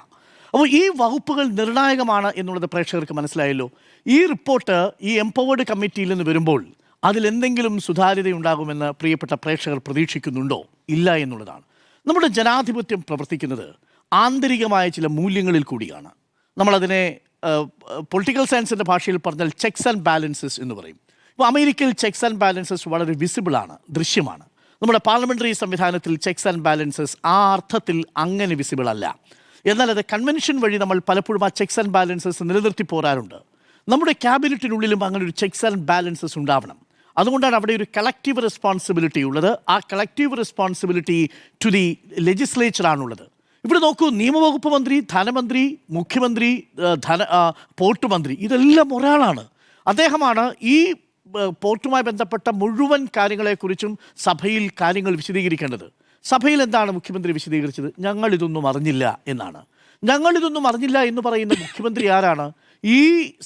S2: അപ്പോൾ ഈ വകുപ്പുകൾ നിർണായകമാണ് എന്നുള്ളത് പ്രേക്ഷകർക്ക് മനസ്സിലായല്ലോ. ഈ റിപ്പോർട്ട് ഈ എംപവേർഡ് കമ്മിറ്റിയിൽ നിന്ന് വരുമ്പോൾ അതിലെന്തെങ്കിലും സുതാര്യതയുണ്ടാകുമെന്ന് പ്രിയപ്പെട്ട പ്രേക്ഷകർ പ്രതീക്ഷിക്കുന്നുണ്ടോ? ഇല്ല എന്നുള്ളതാണ്. നമ്മുടെ ജനാധിപത്യം പ്രവർത്തിക്കുന്നത് ആന്തരികമായ ചില മൂല്യങ്ങളിൽ കൂടിയാണ്. നമ്മളതിനെ പൊളിറ്റിക്കൽ സയൻസിൻ്റെ ഭാഷയിൽ പറഞ്ഞാൽ ചെക്സ് ആൻഡ് ബാലൻസസ് എന്ന് പറയും. ഇപ്പോൾ അമേരിക്കയിൽ ചെക്സ് ആൻഡ് ബാലൻസസ് വളരെ വിസിബിളാണ്, ദൃശ്യമാണ്. നമ്മുടെ പാർലമെൻ്ററി സംവിധാനത്തിൽ ചെക്സ് ആൻഡ് ബാലൻസസ് ആ അർത്ഥത്തിൽ അങ്ങനെ വിസിബിൾ അല്ല. എന്നാൽ അത് കൺവെൻഷൻ വഴി നമ്മൾ പലപ്പോഴും ആ ചെക്സ് ആൻഡ് ബാലൻസസ് നിലനിർത്തി പോരാറുണ്ട്. നമ്മുടെ ക്യാബിനറ്റിനുള്ളിലും അങ്ങനെ ഒരു ചെക്സ് ആൻഡ് ബാലൻസസ് ഉണ്ടാവണം. അതുകൊണ്ടാണ് അവിടെ ഒരു കളക്റ്റീവ് റെസ്പോൺസിബിലിറ്റി ഉള്ളത്. ആ കളക്റ്റീവ് റെസ്പോൺസിബിലിറ്റി ടു ദി ലെജിസ്ലേച്ചറാണുള്ളത്. ഇവിടെ നോക്കൂ, നിയമവകുപ്പ് മന്ത്രി, ധനമന്ത്രി, മുഖ്യമന്ത്രി, പോർട്ട് മന്ത്രി, ഇതെല്ലാം ഒരാളാണ്. അദ്ദേഹമാണ് ഈ പോർട്ടുമായി ബന്ധപ്പെട്ട മുഴുവൻ കാര്യങ്ങളെക്കുറിച്ചും സഭയിൽ കാര്യങ്ങൾ വിശദീകരിക്കേണ്ടത്. സഭയിൽ എന്താണ് മുഖ്യമന്ത്രി വിശദീകരിച്ചത്? ഞങ്ങളിതൊന്നും അറിഞ്ഞില്ല എന്നാണ്. ഞങ്ങളിതൊന്നും അറിഞ്ഞില്ല എന്ന് പറയുന്ന മുഖ്യമന്ത്രി ആരാണ്? ഈ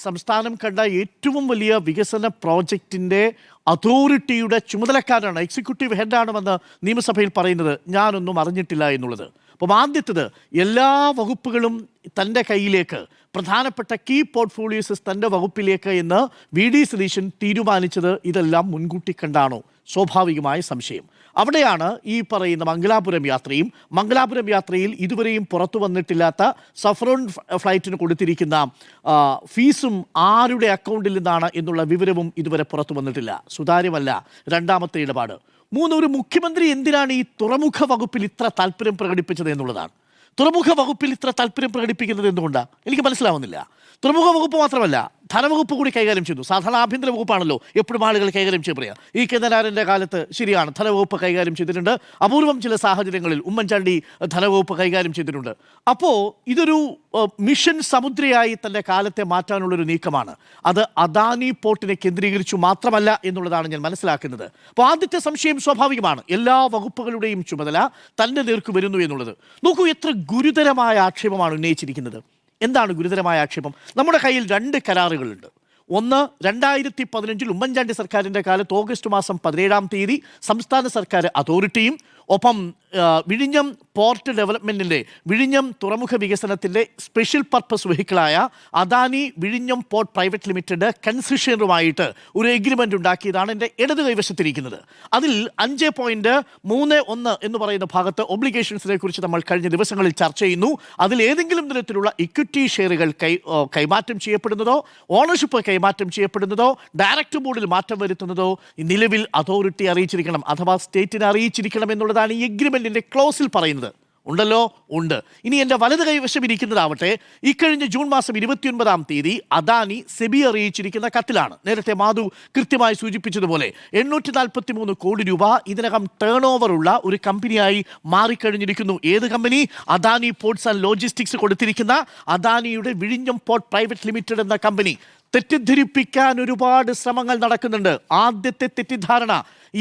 S2: സംസ്ഥാനം കണ്ട ഏറ്റവും വലിയ വികസന പ്രോജക്റ്റിൻ്റെ അതോറിറ്റിയുടെ ചുമതലക്കാരാണ്, എക്സിക്യൂട്ടീവ് ഹെഡാണെന്ന് നിയമസഭയിൽ പറയുന്നത് ഞാനൊന്നും അറിഞ്ഞിട്ടില്ല എന്നുള്ളത്. അപ്പം ആദ്യത്തേത്, എല്ലാ വകുപ്പുകളും തൻ്റെ കയ്യിലേക്ക്, പ്രധാനപ്പെട്ട കീ പോർട്ട്ഫോളിയോസ് തൻ്റെ വകുപ്പിലേക്ക് എന്ന് വി ഡി സതീശൻ തീരുമാനിച്ചത് ഇതെല്ലാം മുൻകൂട്ടി കണ്ടാണോ? സ്വാഭാവികമായ സംശയം. അവിടെയാണ് ഈ പറയുന്ന മംഗലാപുരം യാത്രയും, മംഗലാപുരം യാത്രയിൽ ഇതുവരെയും പുറത്തു വന്നിട്ടില്ലാത്ത സഫ്രോൺ ഫ്ലൈറ്റിന് കൊടുത്തിരിക്കുന്ന ഫീസും ആരുടെ അക്കൗണ്ടിൽ നിന്നാണ് എന്നുള്ള വിവരവും ഇതുവരെ പുറത്തു വന്നിട്ടില്ല. സുതാര്യമല്ല രണ്ടാമത്തെ ഇടപാട്. 3, ഒരു മുഖ്യമന്ത്രി എന്തിനാണ് ഈ തുറമുഖ വകുപ്പിൽ ഇത്ര താല്പര്യം പ്രകടിപ്പിച്ചത് എന്നുള്ളതാണ്. തുറമുഖ വകുപ്പിൽ ഇത്ര താല്പര്യം പ്രകടിപ്പിക്കുന്നത് എന്തുകൊണ്ടാണ് എനിക്ക് മനസ്സിലാവുന്നില്ല. തുറമുഖ വകുപ്പ് മാത്രമല്ല, ധനവകുപ്പ് കൂടി കൈകാര്യം ചെയ്തു. സാധാരണ ആഭ്യന്തര വകുപ്പാണല്ലോ എപ്പോഴും ആളുകൾ കൈകാര്യം ചെയ്യാൻ പറയുക. ഈ കേന്ദ്രനാരൻ്റെ കാലത്ത് ശരിയാണ്, ധനവകുപ്പ് കൈകാര്യം ചെയ്തിട്ടുണ്ട്. അപൂർവം ചില സാഹചര്യങ്ങളിൽ ഉമ്മൻചാണ്ടി ധനവകുപ്പ് കൈകാര്യം ചെയ്തിട്ടുണ്ട്. അപ്പോൾ ഇതൊരു മിഷൻ സമുദ്രയായി തൻ്റെ കാലത്തെ മാറ്റാനുള്ളൊരു നീക്കമാണ്. അത് അദാനി പോർട്ടിനെ കേന്ദ്രീകരിച്ചു മാത്രമല്ല എന്നുള്ളതാണ് ഞാൻ മനസ്സിലാക്കുന്നത്. അപ്പോൾ ആദ്യത്തെ സംശയം സ്വാഭാവികമാണ്. എല്ലാ വകുപ്പുകളുടെയും ചുമതല തൻ്റെ നേർക്ക് വരുന്നു എന്നുള്ളത്. നോക്കൂ, എത്ര ഗുരുതരമായ ആക്ഷേപമാണ് ഉന്നയിച്ചിരിക്കുന്നത്. എന്താണ് ഗുരുതരമായ ആക്ഷേപം? നമ്മുടെ കയ്യിൽ 2 കരാറുകളുണ്ട്. ഒന്ന്, 2015 ഉമ്മൻചാണ്ടി സർക്കാരിൻ്റെ കാലത്ത് ഓഗസ്റ്റ് മാസം 17-ാം തീയതി സംസ്ഥാന സർക്കാർ അതോറിറ്റിയും ഒപ്പം വിഴിഞ്ഞം പോർട്ട് ഡെവലപ്മെൻറ്റിൻ്റെ വിഴിഞ്ഞം തുറമുഖ വികസനത്തിൻ്റെ സ്പെഷ്യൽ പർപ്പസ് വെഹിക്കിളായ അദാനി വിഴിഞ്ഞം പോർട്ട് പ്രൈവറ്റ് ലിമിറ്റഡ് കൺസെഷണറുമായിട്ട് ഒരു എഗ്രിമെൻ്റ് ഉണ്ടാക്കിയതാണ് എൻ്റെ ഇടത് കൈവശത്തിരിക്കുന്നത്. അതിൽ 5.31 എന്ന് പറയുന്ന ഭാഗത്ത് ഒബ്ലിഗേഷൻസിനെ കുറിച്ച് നമ്മൾ കഴിഞ്ഞ ദിവസങ്ങളിൽ ചർച്ച ചെയ്യുന്നു. അതിൽ ഏതെങ്കിലും തരത്തിലുള്ള ഇക്വിറ്റി ഷെയറുകൾ കൈമാറ്റം ചെയ്യപ്പെടുന്നതോ ഓണർഷിപ്പ് കൈമാറ്റം ചെയ്യപ്പെടുന്നതോ ഡയറക്ടർ ബോർഡിൽ മാറ്റം വരുത്തുന്നതോ നിലവിൽ അതോറിറ്റി അറിയിച്ചിരിക്കണം, അഥവാ സ്റ്റേറ്റിനെ അറിയിച്ചിരിക്കണം എന്നുള്ളതാണ് ഈ എഗ്രിമെന്റിന്റെ ക്ലോസിൽ പറയുന്നത്. ഉണ്ടല്ലോ, ഉണ്ട്. ഇനി എൻ്റെ വലത് കൈവശം ഇരിക്കുന്നതാവട്ടെ ഇക്കഴിഞ്ഞ ജൂൺ മാസം 29-ാം തീയതി അദാനി സെബി അറിയിച്ചിരിക്കുന്ന കത്തിലാണ്. നേരത്തെ മാധു കൃത്യമായി സൂചിപ്പിച്ചതുപോലെ 843 കോടി രൂപ ഇതിനകം ടേൺ ഓവർ ഉള്ള ഒരു കമ്പനിയായി മാറിക്കഴിഞ്ഞിരിക്കുന്നു. ഏത് company? Adani ports and logistics കൊടുത്തിരിക്കുന്ന അദാനിയുടെ വിഴിഞ്ഞം പോർട്ട് പ്രൈവറ്റ് ലിമിറ്റഡ് എന്ന കമ്പനി. തെറ്റിദ്ധരിപ്പിക്കാൻ ഒരുപാട് ശ്രമങ്ങൾ നടക്കുന്നുണ്ട്. ആദ്യത്തെ തെറ്റിദ്ധാരണ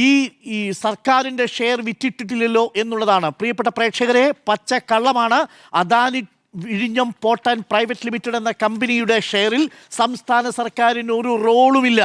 S2: ഈ സർക്കാരിൻ്റെ ഷെയർ വിറ്റിട്ടില്ലല്ലോ എന്നുള്ളതാണ്. പ്രിയപ്പെട്ട പ്രേക്ഷകരെ, പച്ചക്കള്ളമാണ്. അദാനി വിഴിഞ്ഞം പോർട്ട് ആൻഡ് പ്രൈവറ്റ് ലിമിറ്റഡ് എന്ന കമ്പനിയുടെ ഷെയറിൽ സംസ്ഥാന സർക്കാരിന് ഒരു റോളുമില്ല.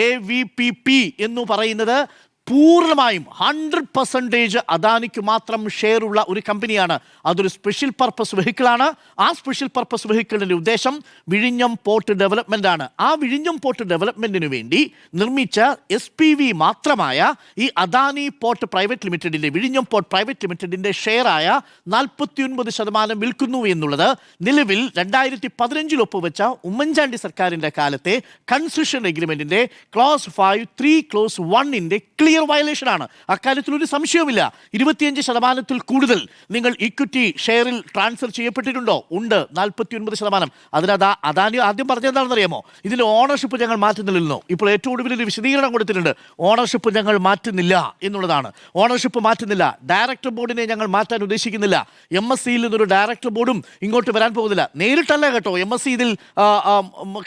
S2: AVPP എന്ന് പറയുന്നത് പൂർണ്ണമായും 100% അദാനിക്ക് മാത്രം ഷെയർ ഉള്ള ഒരു കമ്പനിയാണ്. അതൊരു സ്പെഷ്യൽ പർപ്പസ് വെഹിക്കിളാണ്. ആ സ്പെഷ്യൽ പർപ്പസ് വെഹിക്കിളിൻ്റെ ഉദ്ദേശം വിഴിഞ്ഞം പോർട്ട് ഡെവലപ്മെൻ്റ് ആണ്. ആ വിഴിഞ്ഞം പോർട്ട് ഡെവലപ്മെൻറ്റിന് വേണ്ടി നിർമ്മിച്ച SPV മാത്രമായ ഈ അദാനി പോർട്ട് പ്രൈവറ്റ് ലിമിറ്റഡിൻ്റെ വിഴിഞ്ഞം പോർട്ട് പ്രൈവറ്റ് ലിമിറ്റഡിൻ്റെ ഷെയറായ 49% വിൽക്കുന്നു എന്നുള്ളത് നിലവിൽ 2015 ഒപ്പുവെച്ച ഉമ്മൻചാണ്ടി സർക്കാരിൻ്റെ കാലത്തെ കൺസെഷൻ എഗ്രിമെൻറ്റിൻ്റെ ക്ലോസ് 5 3 ക്ലോസ് 1 ക്ലിയർ വയലേഷൻ ആണ്. അക്കാര്യത്തിൽ ഒരു സംശയവുമില്ല. 25% കൂടുതൽ നിങ്ങൾ ഇക്വിറ്റി ഷെയറിൽ ട്രാൻസ്ഫർ ചെയ്യപ്പെട്ടിട്ടുണ്ടോ? ഉണ്ട്, 49%. അതിനതാ അദാനി ആദ്യം പറഞ്ഞെന്താണെന്ന് അറിയാമോ? ഇതിൻ്റെ ഓണർഷിപ്പ് ഞങ്ങൾ മാറ്റുന്നില്ലെന്നോ. ഇപ്പോൾ ഏറ്റവും ഒടുവിൽ ഒരു വിശദീകരണം കൊടുത്തിട്ടുണ്ട്. ഓണർഷിപ്പ് ഞങ്ങൾ മാറ്റുന്നില്ല എന്നുള്ളതാണ്. ഓണർഷിപ്പ് മാറ്റുന്നില്ല. ഡയറക്ടർ ബോർഡിനെ ഞങ്ങൾ മാറ്റാൻ ഉദ്ദേശിക്കുന്നില്ല. MSCയിൽ നിന്നൊരു ഡയറക്ടർ ബോർഡും ഇങ്ങോട്ട് വരാൻ പോകുന്നില്ല. നേരിട്ടല്ല കേട്ടോ MSC ഇതിൽ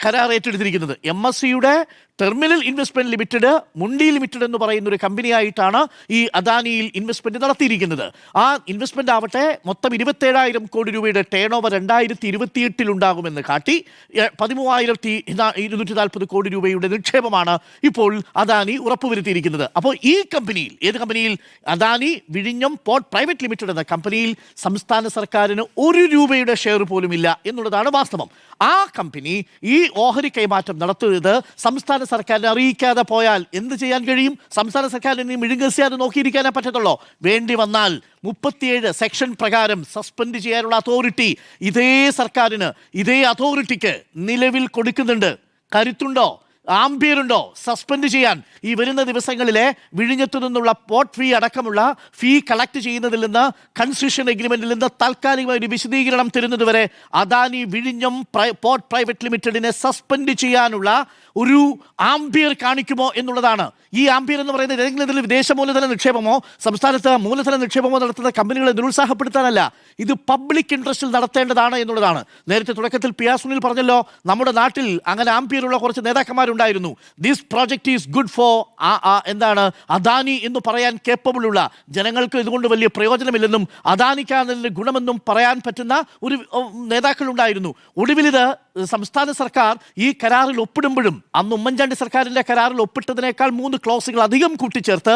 S2: കരാർ ഏറ്റെടുത്തിരിക്കുന്നത്. MSCയുടെ ടെർമിനൽ ഇൻവെസ്റ്റ്മെന്റ് ലിമിറ്റഡ്, മുണ്ടി ലിമിറ്റഡ് എന്ന് പറയുന്ന ഒരു കമ്പനിയായിട്ടാണ് ഈ അദാനിയിൽ ഇൻവെസ്റ്റ്മെന്റ് നടത്തിയിരിക്കുന്നത്. ആ ഇൻവെസ്റ്റ്മെന്റ് ആവട്ടെ മൊത്തം 27,000 കോടി രൂപയുടെ ടേൺ ഓവർ 2028 ഉണ്ടാകുമെന്ന് കാട്ടി 13,240 കോടി രൂപയുടെ നിക്ഷേപമാണ് ഇപ്പോൾ അദാനി ഉറപ്പുവരുത്തിയിരിക്കുന്നത്. അപ്പോൾ ഈ കമ്പനിയിൽ, ഏത് കമ്പനിയിൽ? അദാനി വിഴിഞ്ഞം പോർട്ട് പ്രൈവറ്റ് ലിമിറ്റഡ് എന്ന കമ്പനിയിൽ സംസ്ഥാന സർക്കാരിന് 1 രൂപയുടെ ഷെയർ പോലും ഇല്ല എന്നുള്ളതാണ് വാസ്തവം. ആ കമ്പനി ഈ ഓഹരി കൈമാറ്റം നടത്തുന്നത് സംസ്ഥാന സർക്കാരിനെ അറിയിക്കാതെ പോയാൽ എന്ത് ചെയ്യാൻ കഴിയും? സംസ്ഥാന സർക്കാരിനെ മിഴുങ്ങസിയാതെ നോക്കിയിരിക്കാനേ പറ്റത്തുള്ളൂ. വേണ്ടി വന്നാൽ 37 സെക്ഷൻ പ്രകാരം സസ്പെൻഡ് ചെയ്യാനുള്ള അതോറിറ്റി ഇതേ സർക്കാരിന്, ഇതേ അതോറിറ്റിക്ക് നിലവിൽ കൊടുക്കുന്നുണ്ട്. കരുത്തുണ്ടോ? ആംബിയറുണ്ടോ സസ്പെൻഡ് ചെയ്യാൻ? ഈ വരുന്ന ദിവസങ്ങളിലെ വിഴിഞ്ഞത്തു നിന്നുള്ള പോർട്ട് ഫീ അടക്കമുള്ള ഫീ കളക്ട് ചെയ്യുന്നതിൽ നിന്ന്, കൺസെഷൻ എഗ്രിമെന്റിൽ നിന്ന് താൽക്കാലികമായ ഒരു വിശദീകരണം തരുന്നതുവരെ അദാനി വിഴിഞ്ഞം പോർട്ട് പ്രൈവറ്റ് ലിമിറ്റഡിനെ സസ്പെൻഡ് ചെയ്യാനുള്ള ഒരു ആംബിയർ കാണിക്കുമോ എന്നുള്ളതാണ്. ഈ ആംബിയർ എന്ന് പറയുന്നത് ഏതെങ്കിലും ഇതിൽ വിദേശ മൂലധന നിക്ഷേപമോ സംസ്ഥാനത്ത് മൂലധന നിക്ഷേപമോ നടത്തുന്ന കമ്പനികളെ നിരുത്സാഹപ്പെടുത്താനല്ല, ഇത് പബ്ലിക് ഇൻട്രസ്റ്റിൽ നടത്തേണ്ടതാണ് എന്നുള്ളതാണ്. നേരത്തെ തുടക്കത്തിൽ PR സുനിൽ പറഞ്ഞല്ലോ, നമ്മുടെ നാട്ടിൽ അങ്ങനെ ആംബിയറുള്ള കുറച്ച് നേതാക്കന്മാരുണ്ടായിരുന്നു. This project is good for എന്താണ് അദാനി എന്ന് പറയാൻ കേപ്പബിൾ ഉള്ള, ജനങ്ങൾക്ക് ഇതുകൊണ്ട് വലിയ പ്രയോജനമില്ലെന്നും അദാനിക്കാന്നതിൻ്റെ ഗുണമെന്നും പറയാൻ പറ്റുന്ന ഒരു നേതാക്കളുണ്ടായിരുന്നു. ഒടുവിലിത് സംസ്ഥാന സർക്കാർ ഈ കരാറിൽ ഒപ്പിടുമ്പോഴും, അന്ന് ഉമ്മൻചാണ്ടി സർക്കാരിൻ്റെ കരാറിൽ ഒപ്പിട്ടതിനേക്കാൾ 3 ക്ലോസുകൾ അധികം കൂട്ടിച്ചേർത്ത്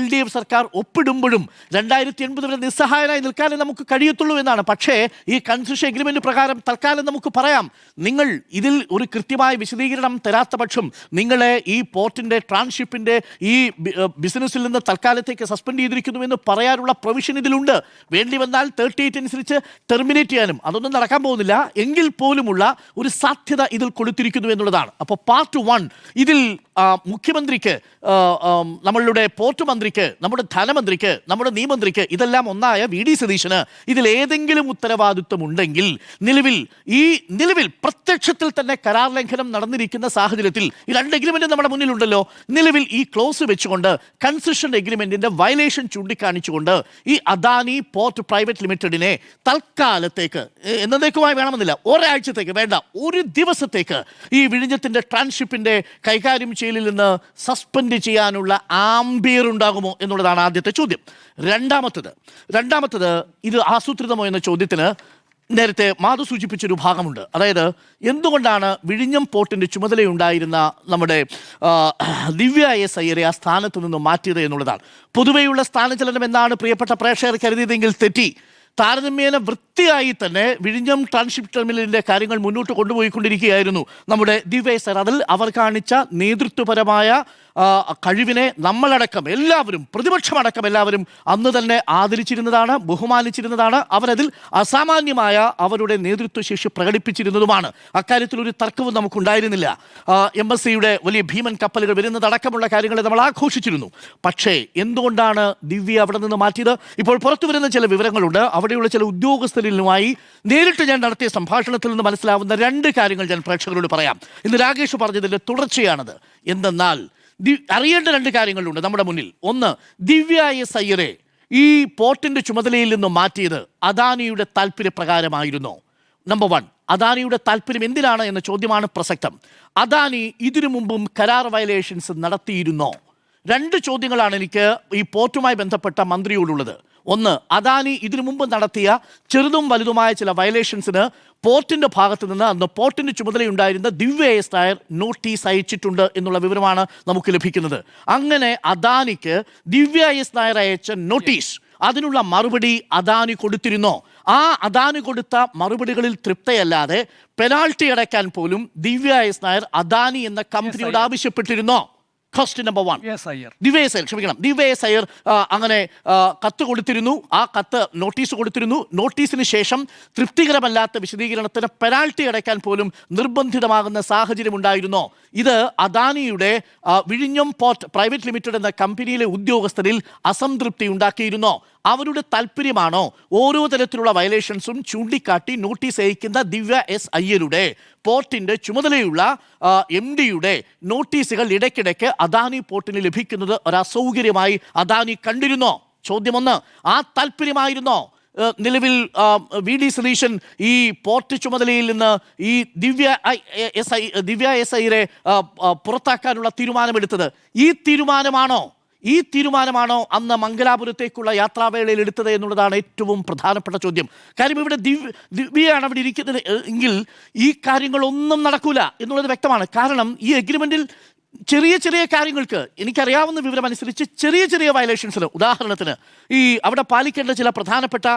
S2: LDF സർക്കാർ ഒപ്പിടുമ്പോഴും 2080 വരെ നിസ്സഹായനായി നിൽക്കാനേ നമുക്ക് കഴിയത്തുള്ളൂ എന്നാണ്. പക്ഷേ ഈ കൺസെഷൻ എഗ്രിമെന്റ് പ്രകാരം തൽക്കാലം നമുക്ക് പറയാം, നിങ്ങൾ ഇതിൽ ഒരു കൃത്യമായ വിശദീകരണം തരാത്ത പക്ഷം നിങ്ങളെ ഈ പോർട്ടിൻ്റെ ട്രാൻസ്ഷിപ്പിൻ്റെ ഈ ബിസിനസ്സിൽ നിന്ന് തൽക്കാലത്തേക്ക് സസ്പെൻഡ് ചെയ്തിരിക്കുന്നു എന്ന് പറയാനുള്ള പ്രൊവിഷൻ ഇതിലുണ്ട്. വേണ്ടി വന്നാൽ 38 അനുസരിച്ച് ടെർമിനേറ്റ് ചെയ്യാനും. അതൊന്നും നടക്കാൻ പോകുന്നില്ല. എങ്കിൽ പോലുമുള്ള ഒരു സാധ്യത ഇതിൽ കൊടുത്തിരിക്കുന്നു എന്നുള്ളതാണ്. അപ്പോൾ പാർട്ട് 1 ഇതിൽ മുഖ്യമന്ത്രിക്ക്, നമ്മളുടെ പോർട്ട് മന്ത്രിക്ക്, നമ്മുടെ ധനമന്ത്രിക്ക്, നമ്മുടെ നിയമന്ത്രിക്ക്, ഇതെല്ലാം ഒന്നായ VD സതീശന് ഇതിൽ ഏതെങ്കിലും ഉത്തരവാദിത്വം ഉണ്ടെങ്കിൽ നിലവിൽ പ്രത്യക്ഷത്തിൽ തന്നെ കരാർ ലംഘനം നടന്നിരിക്കുന്ന സാഹചര്യത്തിൽ ഈ 2 എഗ്രിമെന്റ് നമ്മുടെ മുന്നിലുണ്ടല്ലോ, നിലവിൽ ഈ ക്ലോസ് വെച്ചുകൊണ്ട് കൺസെഷൻ എഗ്രിമെന്റിന്റെ വയലേഷൻ ചൂണ്ടിക്കാണിച്ചുകൊണ്ട് ഈ അദാനി പോർട്ട് പ്രൈവറ്റ് ലിമിറ്റഡിനെ തൽക്കാലത്തേക്ക്, എന്നതേക്കുമായി വേണമെന്നില്ല, ഒരാഴ്ചത്തേക്ക് വേണ്ട, ഒരു ദിവസത്തേക്ക് ഈ വിഴിഞ്ഞത്തിന്റെ ട്രാൻസ്ഷിപ്പിന്റെ കൈകാര്യം ചെയ്യലിൽ നിന്ന് സസ്പെൻഡ് ചെയ്യാനുള്ള ആംബിയർ ഉണ്ടാകുമോ എന്നുള്ളതാണ് ആദ്യത്തെ ചോദ്യം. രണ്ടാമത്തത് ഇത് ആസൂത്രിതമോ എന്ന ചോദ്യത്തിന് നേരത്തെ മാധു സൂചിപ്പിച്ചൊരു ഭാഗമുണ്ട്. അതായത് എന്തുകൊണ്ടാണ് വിഴിഞ്ഞം പോർട്ടിൻ്റെ ചുമതലയുണ്ടായിരുന്ന നമ്മുടെ ദിവ്യ എസ് അയ്യരെ ആ സ്ഥാനത്ത് നിന്ന് മാറ്റിയത് എന്നുള്ളതാണ്. പൊതുവെയുള്ള സ്ഥാനചലനം എന്നാണ് പ്രിയപ്പെട്ട പ്രേക്ഷകർ കരുതിയതെങ്കിൽ തെറ്റി. താരതമ്യേന വൃത്തിയായി തന്നെ വിഴിഞ്ഞം ട്രാൻസ്ഷിപ്പ് ടെർമിനലിൻ്റെ കാര്യങ്ങൾ മുന്നോട്ട് കൊണ്ടുപോയിക്കൊണ്ടിരിക്കുകയായിരുന്നു നമ്മുടെ ദിവ്യ എസ് അയ്യർ. അതിൽ അവർ കാണിച്ച നേതൃത്വപരമായ കഴിവിനെ നമ്മളടക്കം എല്ലാവരും, പ്രതിപക്ഷമടക്കം എല്ലാവരും അന്ന് തന്നെ ആദരിച്ചിരുന്നതാണ്, ബഹുമാനിച്ചിരുന്നതാണ്. അവരതിൽ അസാമാന്യമായ അവരുടെ നേതൃത്വശേഷി പ്രകടിപ്പിച്ചിരുന്നതുമാണ്. അക്കാര്യത്തിൽ ഒരു തർക്കവും നമുക്കുണ്ടായിരുന്നില്ല. MSCയുടെ വലിയ ഭീമൻ കപ്പലുകൾ വരുന്നതടക്കമുള്ള കാര്യങ്ങളെ നമ്മൾ ആഘോഷിച്ചിരുന്നു. പക്ഷേ എന്തുകൊണ്ടാണ് ദിവ്യ അവിടെ നിന്ന് മാറ്റിയത്? ഇപ്പോൾ പുറത്തു വരുന്ന ചില വിവരങ്ങളുണ്ട്. അവിടെയുള്ള ചില ഉദ്യോഗസ്ഥരുമായി നേരിട്ട് ഞാൻ നടത്തിയ സംഭാഷണത്തിൽ നിന്ന് മനസ്സിലാവുന്ന 2 കാര്യങ്ങൾ ഞാൻ പ്രേക്ഷകരോട് പറയാം. ഇന്ന് രാകേഷ് പറഞ്ഞതിൻ്റെ തുടർച്ചയാണത്. എന്തെന്നാൽ അറിയേണ്ട 2 കാര്യങ്ങളുണ്ട് നമ്മുടെ മുന്നിൽ. ഒന്ന്, ദിവ്യ എസ് അയ്യരെ ഈ പോർട്ടിൻ്റെ ചുമതലയിൽ നിന്ന് മാറ്റിയത് അദാനിയുടെ താല്പര്യപ്രകാരമായിരുന്നോ? നമ്പർ 1, അദാനിയുടെ താല്പര്യം എന്തിനാണ് എന്ന ചോദ്യമാണ് പ്രസക്തം. അദാനി ഇതിനു മുമ്പും കരാർ വയലേഷൻസ് നടത്തിയിരുന്നോ? 2 ചോദ്യങ്ങളാണ് എനിക്ക് ഈ പോർട്ടുമായി ബന്ധപ്പെട്ട മന്ത്രിയോടുള്ളത്. ഒന്ന്, അദാനി ഇതിനു മുമ്പ് നടത്തിയ ചെറുതും വലുതുമായ ചില വയലേഷൻസിന് പോർട്ടിൻ്റെ ഭാഗത്ത് നിന്ന് അന്ന് പോർട്ടിൻ്റെ ചുമതലയുണ്ടായിരുന്ന ദിവ്യ എസ് നായർ നോട്ടീസ് അയച്ചിട്ടുണ്ട് എന്നുള്ള വിവരമാണ് നമുക്ക് ലഭിക്കുന്നത്. അങ്ങനെ അദാനിക്ക് ദിവ്യ എസ് നായർ അയച്ച നോട്ടീസ്, അതിനുള്ള മറുപടി അദാനി കൊടുത്തിരുന്നോ? ആ അദാനി കൊടുത്ത മറുപടികളിൽ തൃപ്തയല്ലാതെ പെനാൾട്ടി അടയ്ക്കാൻ പോലും ദിവ്യ എസ് നായർ അദാനി എന്ന കമ്പനിയോട് ആവശ്യപ്പെട്ടിരുന്നോ? Question number 1. Divya S Iyer അങ്ങനെ കത്ത് കൊടുത്തിരുന്നു. ആ കത്ത് നോട്ടീസ് കൊടുത്തിരുന്നു. നോട്ടീസിന് ശേഷം തൃപ്തികരമല്ലാത്ത വിശദീകരണത്തിന് പെനാൽറ്റി അടയ്ക്കാൻ പോലും നിർബന്ധിതമാകുന്ന സാഹചര്യം ഉണ്ടായിരുന്നോ? ഇത് അദാനിയുടെ വിഴിഞ്ഞം പോർട്ട് പ്രൈവറ്റ് ലിമിറ്റഡ് എന്ന കമ്പനിയിലെ ഉദ്യോഗസ്ഥരിൽ അസംതൃപ്തി ഉണ്ടാക്കിയിരുന്നോ? അവരുടെ താല്പര്യമാണോ ഓരോ തരത്തിലുള്ള വയലേഷൻസും ചൂണ്ടിക്കാട്ടി നോട്ടീസ് അയക്കുന്ന ദിവ്യ എസ് അയ്യരുടെ പോർട്ടിൻ്റെ ചുമതലയുള്ള MDയുടെ നോട്ടീസുകൾ ഇടയ്ക്കിടയ്ക്ക് അദാനി പോർട്ടിന് ലഭിക്കുന്നത് ഒരു അസൗകര്യമായി അദാനി കണ്ടിരുന്നോ? ചോദ്യം 1. ആ താല്പര്യമായിരുന്നോ നിലവിൽ VD സതീശൻ ഈ പോർട്ട് ചുമതലയിൽ നിന്ന് ഈ ദിവ്യ എസ് അയ്യരെ പുറത്താക്കാനുള്ള തീരുമാനമെടുത്തത്? ഈ തീരുമാനമാണോ അന്ന് മംഗലാപുരത്തേക്കുള്ള യാത്രാവേളയിൽ എടുത്തത് എന്നുള്ളതാണ് ഏറ്റവും പ്രധാനപ്പെട്ട ചോദ്യം. കാര്യം ഇവിടെ ദിവ്യയാണ് അവിടെ ഇരിക്കുന്നത് എങ്കിൽ ഈ കാര്യങ്ങളൊന്നും നടക്കൂല എന്നുള്ളത് വ്യക്തമാണ്. കാരണം ഈ എഗ്രിമെൻറ്റിൽ ചെറിയ ചെറിയ കാര്യങ്ങൾക്ക് എനിക്കറിയാവുന്ന വിവരം അനുസരിച്ച് ചെറിയ വയലേഷൻസിന്, ഉദാഹരണത്തിന് ഈ അവിടെ പാലിക്കേണ്ട ചില പ്രധാനപ്പെട്ട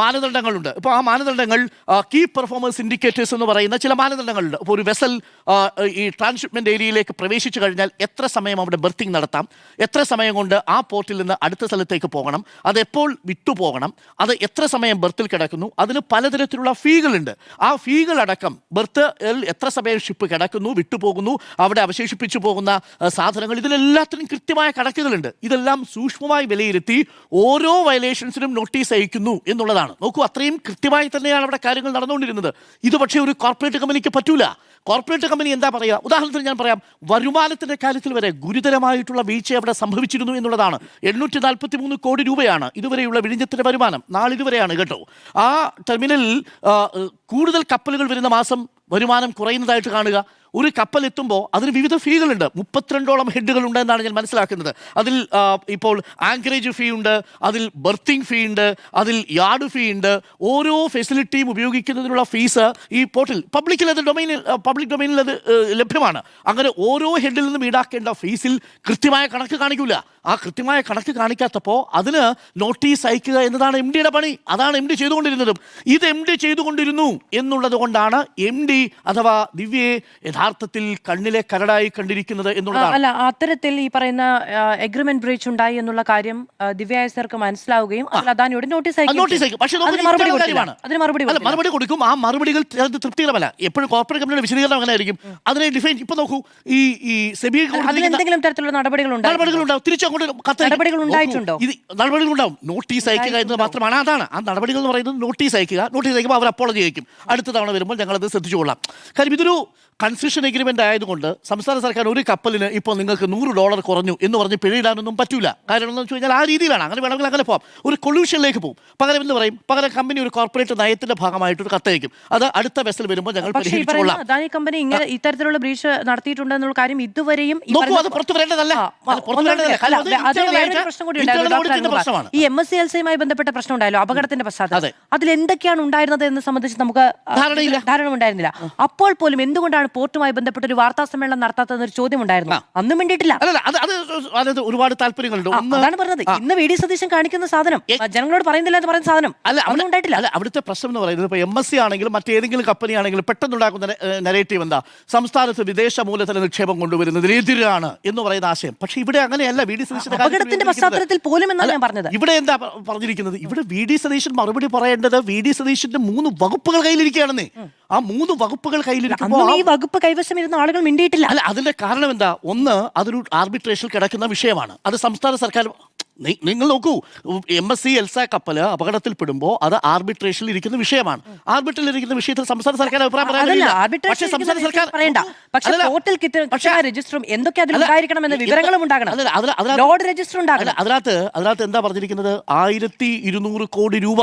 S2: മാനദണ്ഡങ്ങളുണ്ട്. ഇപ്പോൾ ആ മാനദണ്ഡങ്ങൾ കീ പെർഫോമൻസ് ഇൻഡിക്കേറ്റേഴ്സ് എന്ന് പറയുന്ന ചില മാനദണ്ഡങ്ങളുണ്ട്. ഇപ്പോൾ ഒരു വെസൽ ഈ ട്രാൻസ്ഷിപ്മെൻറ്റ് ഏരിയയിലേക്ക് പ്രവേശിച്ചു കഴിഞ്ഞാൽ എത്ര സമയം അവിടെ ബർത്തിങ് നടത്താം, എത്ര സമയം കൊണ്ട് ആ പോർട്ടിൽ നിന്ന് അടുത്ത സ്ഥലത്തേക്ക് പോകണം, അതെപ്പോൾ വിട്ടുപോകണം, അത് എത്ര സമയം ബർത്തിൽ കിടക്കുന്നു, അതിന് പലതരത്തിലുള്ള ഫീകളുണ്ട്. ആ ഫീകളടക്കം ബർത്തിൽ എത്ര സമയം ഷിപ്പ് കിടക്കുന്നു, വിട്ടുപോകുന്നു, അവിടെ അവശേഷിപ്പിച്ചു പോകുന്ന സാധനങ്ങൾ, ഇതിലെല്ലാത്തിനും കൃത്യമായ കണക്കുകളുണ്ട്. ഇതെല്ലാം സൂക്ഷ്മമായി വിലയിരുത്തി ഓരോ വയലേഷൻസിനും നോട്ടീസ് അയക്കുന്നു എന്നുള്ളതാണ്. നോക്കൂ, അത്രയും കൃത്യമായി തന്നെയാണ് അവിടെ കാര്യങ്ങൾ നടന്നുകൊണ്ടിരുന്നത്. ഇത് പക്ഷേ ഒരു കോർപ്പറേറ്റ് കമ്പനിക്ക് പറ്റൂല. കോർപ്പറേറ്റ് കമ്പനി എന്താ പറയുക? ഉദാഹരണത്തിന് ഞാൻ പറയാം, വരുമാനത്തിൻ്റെ കാര്യത്തിൽ വരെ ഗുരുതരമായിട്ടുള്ള വീഴ്ച അവിടെ സംഭവിച്ചിരുന്നു എന്നുള്ളതാണ്. 843 കോടി രൂപയാണ് ഇതുവരെയുള്ള വിഴിഞ്ഞത്തിൻ്റെ വരുമാനം. നാളിതുവരെയാണ് കേട്ടോ. ആ ടെർമിനലിൽ കൂടുതൽ കപ്പലുകൾ വരുന്ന മാസം വരുമാനം കുറയുന്നതായിട്ട് കാണുക. ഒരു കപ്പൽ എത്തുമ്പോൾ അതിന് വിവിധ ഫീകളുണ്ട്. 32ഓളം ഹെഡുകൾ ഉണ്ടെന്നാണ് ഞാൻ മനസ്സിലാക്കുന്നത്. അതിൽ ഇപ്പോൾ ആങ്കറേജ് ഫീ ഉണ്ട്, അതിൽ ബർത്തിങ് ഫീ ഉണ്ട്, അതിൽ യാർഡ് ഫീ ഉണ്ട്. ഓരോ ഫെസിലിറ്റിയും ഉപയോഗിക്കുന്നതിനുള്ള ഫീസ് ഈ പോർട്ടിൽ പബ്ലിക് ഡൊമൈനിൽ അത് ലഭ്യമാണ്. അങ്ങനെ ഓരോ ഹെഡിൽ നിന്നും ഈടാക്കേണ്ട ഫീസിൽ കൃത്യമായ കണക്ക് കാണിക്കില്ല. ആ കൃത്യമായ കണക്ക് കാണിക്കാത്തപ്പോൾ അതിന് നോട്ടീസ് അയക്കുക എന്നതാണ് MDയുടെ പണി. അതാണ് MD ചെയ്തുകൊണ്ടിരുന്നതും. ഇത് MD ചെയ്തുകൊണ്ടിരുന്നു എന്നുള്ളത് കൊണ്ടാണ് MD അഥവാ ദിവ്യയെ യഥാർത്ഥത്തിൽ കണ്ണിലെ കരടായി കണ്ടിരിക്കുന്നത് എന്നുള്ളതാണ്.
S1: അല്ല, അത്തരത്തിൽ ഈ പറയുന്ന എഗ്രിമെന്റ് ബ്രീച്ച് ഉണ്ടായി എന്നുള്ള കാര്യം ദിവ്യ എസ്സർക്ക് മനസ്സിലാവുകയും അദാനിയോട് നോട്ടീസ് അയക്കും.
S2: പക്ഷേ മറുപടി കൊടുക്കും. ആ മറുപടികൾ തൃപ്തികരമല്ല. എപ്പോഴും കോർപ്പറേറ്റ് കമ്പനിയുടെ വിശദീകരണം അങ്ങനെ ആയിരിക്കും. അതിനെ ഡിഫൈൻ ഇപ്പൊ നോക്കൂ, ഈ സെബി
S1: എന്തെങ്കിലും തരത്തിലുള്ള നടപടികളുണ്ടാവും.
S2: തിരിച്ചങ്ങോട്ട് നടപടികളുണ്ടാവും. നോട്ടീസ് അയക്കുക എന്നത് മാത്രമാണ്. അതാണ് ആ നടപടികൾ എന്ന് പറയുന്നത്. നോട്ടീസ് അയക്കുക, നോട്ടീസ് അയക്കുമ്പോൾ അവർ അപ്പോളജി അയക്കും. അടുത്ത തവണ വരുമ്പോൾ ഞങ്ങളത് ശ്രദ്ധിച്ചുകൊള്ളാം. കാര്യം ഇതൊരു കൺസിസ്റ്റന്റ് പ്രൊവിഷൻ എഗ്രിമെന്റ് ആയതുകൊണ്ട് സംസ്ഥാന സർക്കാർ ഒരു കപ്പലിന് ഇപ്പോൾ നിങ്ങൾക്ക് $100 കുറഞ്ഞു എന്ന് പറഞ്ഞ് പിഴയിടാനൊന്നും പറ്റൂല. കാരണം എന്ന് വെച്ച് കഴിഞ്ഞാൽ ആ രീതിയിലാണ്. അങ്ങനെ വേണമെങ്കിൽ അങ്ങനെ പോകാം, ഒരു കൊള്യൂഷനിലേക്ക് പോകും. പകരം എന്ന് പറയും, പകരം കമ്പനി ഒരു കോർപ്പറേറ്റ് നയത്തിന്റെ ഭാഗമായിട്ട് ഒരു കത്തയക്കും, അത് അടുത്ത വെസൽ വരുമ്പോൾ ഞങ്ങൾ
S1: പക്ഷേ ഈ പറയുന്ന അദാനി കമ്പനി ഇങ്ങനെ ഇത്തരത്തിലുള്ള ബ്രീച്ച് നടത്തിയിട്ടുണ്ടെന്നുള്ള കാര്യം ഇതുവരെയും
S2: നോക്കൂ, അത് പുറത്തു വരേണ്ടതല്ല. അത് പുറത്തു വരേണ്ടതല്ല. കാരണം അത് internal
S1: പ്രശ്നം കൂടി
S2: internal audit-ന്റെ പ്രശ്നമാണ്.
S1: ഈ MSc എൽസയുമായി ബന്ധപ്പെട്ട പ്രശ്നം ഉണ്ടായല്ലോ, അപകടത്തിന്റെ പശ്ചാത്തലം. അതിൽ എന്തൊക്കെയാണ് ഉണ്ടായിരുന്നത് എന്ന് സംബന്ധിച്ച് നമുക്ക് ധാരണ ഉണ്ടായിരുന്നില്ല. അപ്പോൾ പോലും എന്തുകൊണ്ടാണ് പോർട്ടുമായി ബന്ധപ്പെട്ട ഒരു വാർത്താ സമ്മേളനം നടത്താത്തതെന്നൊരു ചോദ്യം ഉണ്ടായിരുന്നു. അന്നും വേണ്ടിയിട്ടില്ല.
S2: അത് ഒരുപാട് താല്പര്യങ്ങളുണ്ട്.
S1: അതാണ് പറഞ്ഞത്, ഇന്ന് വി ഡി സതീശൻ കാണിക്കുന്ന സാധനം ജനങ്ങളോട് പറയുന്നില്ല എന്ന് പറയുന്ന സാധനം അതൊന്നും ഉണ്ടായിട്ടില്ല.
S2: അല്ല, അവിടുത്തെ പ്രശ്നം എന്ന് പറയുന്നത് ഇപ്പോൾ MSc ആണെങ്കിലും മറ്റേതെങ്കിലും കമ്പനി ആണെങ്കിലും പെട്ടെന്നുണ്ടാക്കുന്ന നെറേറ്റീവ് എന്താ, സംസ്ഥാനത്ത് വിദേശ മൂലധന നിക്ഷേപം കൊണ്ടുവരുന്നതിനെതിരാണ് എന്ന് പറയുന്ന ആശയം. പക്ഷെ ഇവിടെ അങ്ങനെയല്ല. വി ഡി സതീശൻ
S1: അപകടത്തിന്റെ പശ്ചാത്തലത്തിൽ പോലും എന്നാണ് ഞാൻ പറഞ്ഞത്.
S2: ഇവിടെ എന്താ പറഞ്ഞിരിക്കുന്നത്? ഇവിടെ വി ഡി സതീശൻ മറുപടി പറയേണ്ടത് വി ഡി സതീശന്റെ 3 വകുപ്പുകൾ കയ്യിലിരിക്കുകയാണെന്നേ. ആ 3 വകുപ്പുകൾ കയ്യിലിരിക്കുമ്പോൾ
S1: ഈ വകുപ്പ് കൈവശം ഇരുന്ന ആളുകൾ മിണ്ടിയിട്ടില്ല.
S2: അല്ല, അതിന്റെ കാരണം എന്താ? ഒന്ന്, അതൊരു ആർബിട്രേഷനിൽ കിടക്കുന്ന വിഷയമാണ്. അത് സംസ്ഥാന സർക്കാർ, നിങ്ങൾ നോക്കൂ, MSc എൽസ കപ്പല് അപകടത്തിൽപ്പെടുമ്പോൾ അത് ആർബിട്രേഷനിൽ ഇരിക്കുന്ന വിഷയമാണ്. ആർബിട്രേഷനിൽ ഇരിക്കുന്ന വിഷയത്തിൽ സംസ്ഥാന സർക്കാർ അഭിപ്രായം പറയാനില്ല. പക്ഷേ സംസ്ഥാന സർക്കാർ
S1: രജിസ്റ്ററും എന്തൊക്കെ അതിലുണ്ടായിരിക്കണമെന്ന വിവരങ്ങളും ഉണ്ടാകണം.
S2: അതിനകത്ത് എന്താ പറഞ്ഞിരിക്കുന്നത്? 1200 കോടി രൂപ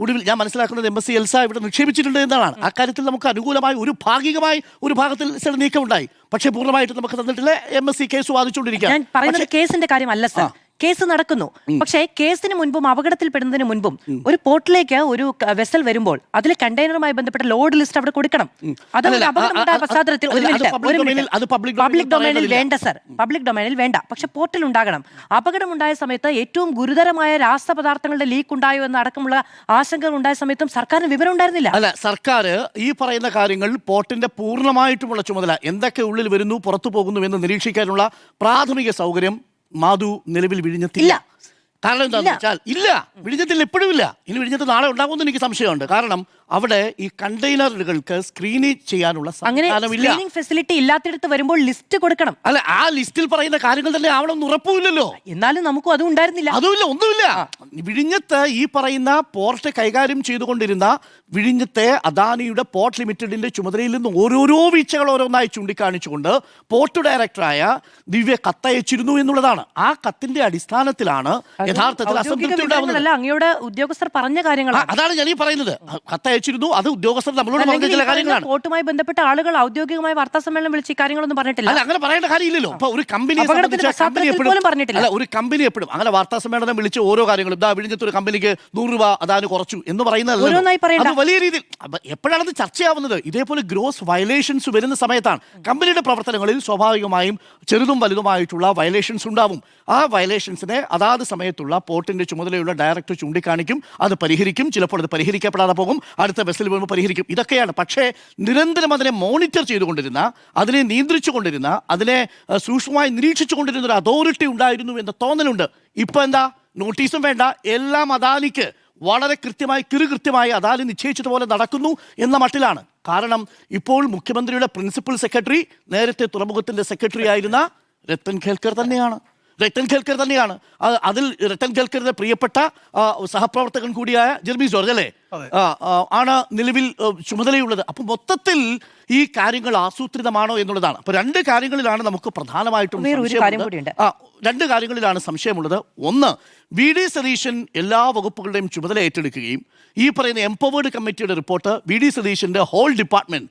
S2: ഒടുവിൽ ഞാൻ മനസ്സിലാക്കുന്നത് MSc എൽസ ഇവിടെ നിക്ഷേപിച്ചിട്ടുണ്ട് എന്നാണ്. അക്കാര്യത്തിൽ നമുക്ക് അനുകൂലമായി ഭാഗികമായി ഒരു ഭാഗത്തിൽ നീക്കമുണ്ടായി. പക്ഷേ പൂർണ്ണമായിട്ട് നമുക്ക് തന്നിട്ടില്ല. MSc കേസ് വാദിച്ചുകൊണ്ടിരിക്കുകയാണ്.
S1: ഞാൻ പറയുന്നത് കേസിന്റെ കാര്യമല്ല സർ, കേസ് നടക്കുന്നു. പക്ഷേ കേസിന് മുൻപും അപകടത്തിൽപ്പെടുന്നതിന് മുൻപും ഒരു പോർട്ടിലേക്ക് ഒരു വെസൽ വരുമ്പോൾ അതിൽ കണ്ടെയ്നറുമായി ബന്ധപ്പെട്ട ലോഡ് ലിസ്റ്റ് അവിടെ കൊടുക്കണം. അതുകൊണ്ട് അപകടമുണ്ടായ പശ്ചാത്തലത്തിൽ പബ്ലിക് ഡൊമൈനിൽ വേണ്ട സർ, പബ്ലിക് ഡൊമൈനിൽ വേണ്ട, പക്ഷെ പോർട്ടിൽ ഉണ്ടാകണം. അപകടമുണ്ടായ സമയത്ത് ഏറ്റവും ഗുരുതരമായ രാസപദാർത്ഥങ്ങളുടെ ലീക്ക് ഉണ്ടായോ എന്ന അടക്കമുള്ള ആശങ്കകൾ ഉണ്ടായ സമയത്തും സർക്കാരിന് വിവരം ഉണ്ടായിരുന്നില്ല.
S2: അല്ല, സർക്കാർ ഈ പറയുന്ന കാര്യങ്ങൾ പോർട്ടിന്റെ പൂർണ്ണമായിട്ടുമുള്ള ചുമതല, എന്തൊക്കെ ഉള്ളിൽ വരുന്നു പുറത്തു പോകുന്നു എന്ന് നിരീക്ഷിക്കാനുള്ള പ്രാഥമിക സൗകര്യം മാധു നിലവിൽ വിഴിഞ്ഞത്തില്ല. കാരണം എന്താണെന്ന് വെച്ചാൽ ഇല്ല, വിഴിഞ്ഞത്തിൽ എപ്പോഴും ഇല്ല. ഇനി വിഴിഞ്ഞത്ത് നാളെ ഉണ്ടാകുമെന്ന് എനിക്ക് സംശയമുണ്ട്. കാരണം അവിടെ ഈ കണ്ടെയ്നറുകൾക്ക് സ്ക്രീനിങ് ചെയ്യാനുള്ള
S1: സ്ക്രീനിംഗ് ഫെസിലിറ്റി ഇല്ലാത്തിടത്ത് വരുമ്പോൾ ലിസ്റ്റ് കൊടുക്കണം.
S2: അല്ല, ആ ലിസ്റ്റിൽ പറയുന്ന കാര്യങ്ങൾ തന്നെ ആവണമെന്ന് ഉറപ്പില്ലല്ലോ.
S1: എന്നാലും നമുക്കും അതും ഉണ്ടായിരുന്നില്ല.
S2: അതുമില്ല, ഒന്നുമില്ല. വിഴിഞ്ഞത്ത് ഈ പറയുന്ന പോർട്ട് കൈകാര്യം ചെയ്തുകൊണ്ടിരുന്ന വിഴിഞ്ഞത്തെ അദാനിയുടെ പോർട്ട് ലിമിറ്റഡിന്റെ ചുമതലയിൽ നിന്ന് ഓരോരോ വീഴ്ചകൾ ഓരോന്നായി ചൂണ്ടിക്കാണിച്ചുകൊണ്ട് പോർട്ട് ഡയറക്ടറായ ദിവ്യ കത്തയച്ചിരുന്നു എന്നുള്ളതാണ്. ആ കത്തിന്റെ അടിസ്ഥാനത്തിലാണ് യഥാർത്ഥത്തിൽ അസംതൃപ്തി ഉണ്ടാവുന്നത്.
S1: അങ്ങയുടെ ഉദ്യോഗസ്ഥർ പറഞ്ഞ കാര്യങ്ങളാണ്.
S2: അതാണ് ഞാൻ ഈ പറയുന്നത്. കത്തയച്ചിരുന്നു, അത് ഉദ്യോഗസ്ഥർ നമ്മളോട് പറഞ്ഞ ചില കാര്യങ്ങളാണ്.
S1: പോർട്ടുമായി ബന്ധപ്പെട്ട ആളുകൾ ഔദ്യോഗികമായ വാർത്താ സമ്മേളനം വിളിച്ച് കാര്യങ്ങളൊന്നും പറഞ്ഞിട്ടില്ല.
S2: അല്ല, അങ്ങനെ പറയേണ്ട കാര്യമില്ലല്ലോ. ഇപ്പൊ ഒരു കമ്പനി ഒരു കമ്പനി എപ്പോഴും അങ്ങനെ വാർത്താ സമ്മേളനം വിളിച്ച് ഓരോ കാര്യങ്ങളും വിഴിഞ്ഞത്ത് ഒരു കമ്പനിക്ക് 100 രൂപ അദാനി കുറച്ചു എന്ന് പറയുന്നത് വലിയ രീതിയിൽ എപ്പോഴാണ് അത് ചർച്ചയാവുന്നത്? ഇതേപോലെ ഗ്രോസ് വയലേഷൻസ് വരുന്ന സമയത്താണ്. കമ്പനിയുടെ പ്രവർത്തനങ്ങളിൽ സ്വാഭാവികമായും ചെറുതും വലുതുമായിട്ടുള്ള വയലേഷൻസ് ഉണ്ടാവും. ആ വയലേഷൻസിനെ അതാത് സമയത്തുള്ള പോർട്ടിന്റെ ചുമതലയുള്ള ഡയറക്ടർ ചൂണ്ടിക്കാണിക്കും, അത് പരിഹരിക്കും. ചിലപ്പോൾ അത് പരിഹരിക്കപ്പെടാതെ പോകും, അടുത്ത ബസ്സിൽ വരുമ്പോൾ പരിഹരിക്കും. ഇതൊക്കെയാണ്. പക്ഷേ നിരന്തരം അതിനെ മോണിറ്റർ ചെയ്തുകൊണ്ടിരുന്ന, അതിനെ നിയന്ത്രിച്ചുകൊണ്ടിരുന്ന, അതിനെ സൂക്ഷ്മമായി നിരീക്ഷിച്ചുകൊണ്ടിരുന്ന ഒരു അതോറിറ്റി ഉണ്ടായിരുന്നു എന്ന തോന്നലുണ്ട്. ഇപ്പൊ എന്താ? നോട്ടീസും വേണ്ട, എല്ലാം അദാനിക്ക് വളരെ കൃത്യമായി അദാനി നിശ്ചയിച്ചതുപോലെ നടക്കുന്നു എന്ന മട്ടിലാണ്. കാരണം ഇപ്പോൾ മുഖ്യമന്ത്രിയുടെ പ്രിൻസിപ്പൽ സെക്രട്ടറി നേരത്തെ തുറമുഖത്തിന്റെ സെക്രട്ടറി ആയിരുന്ന രത്തൻ ഖേൽക്കർ തന്നെയാണ്. അതിൽ രത്തൻ ഖേൽക്കറിന്റെ പ്രിയപ്പെട്ട സഹപ്രവർത്തകൻ കൂടിയായ ജെർമി ജോർജ് അല്ലേ ആണ് നിലവിൽ ചുമതലയുള്ളത്. അപ്പം മൊത്തത്തിൽ ഈ കാര്യങ്ങൾ ആസൂത്രിതമാണോ എന്നുള്ളതാണ്. അപ്പൊ 2 കാര്യങ്ങളിലാണ് നമുക്ക് പ്രധാനമായിട്ടും സംശയമുള്ളത്. ഒന്ന്, വി ഡി സതീശൻ എല്ലാ വകുപ്പുകളുടെയും ചുമതല ഏറ്റെടുക്കുകയും ഈ പറയുന്ന എംപവേർഡ് കമ്മിറ്റിയുടെ റിപ്പോർട്ട് വി ഡി സതീശന്റെ ഹോൾ ഡിപ്പാർട്ട്മെന്റ്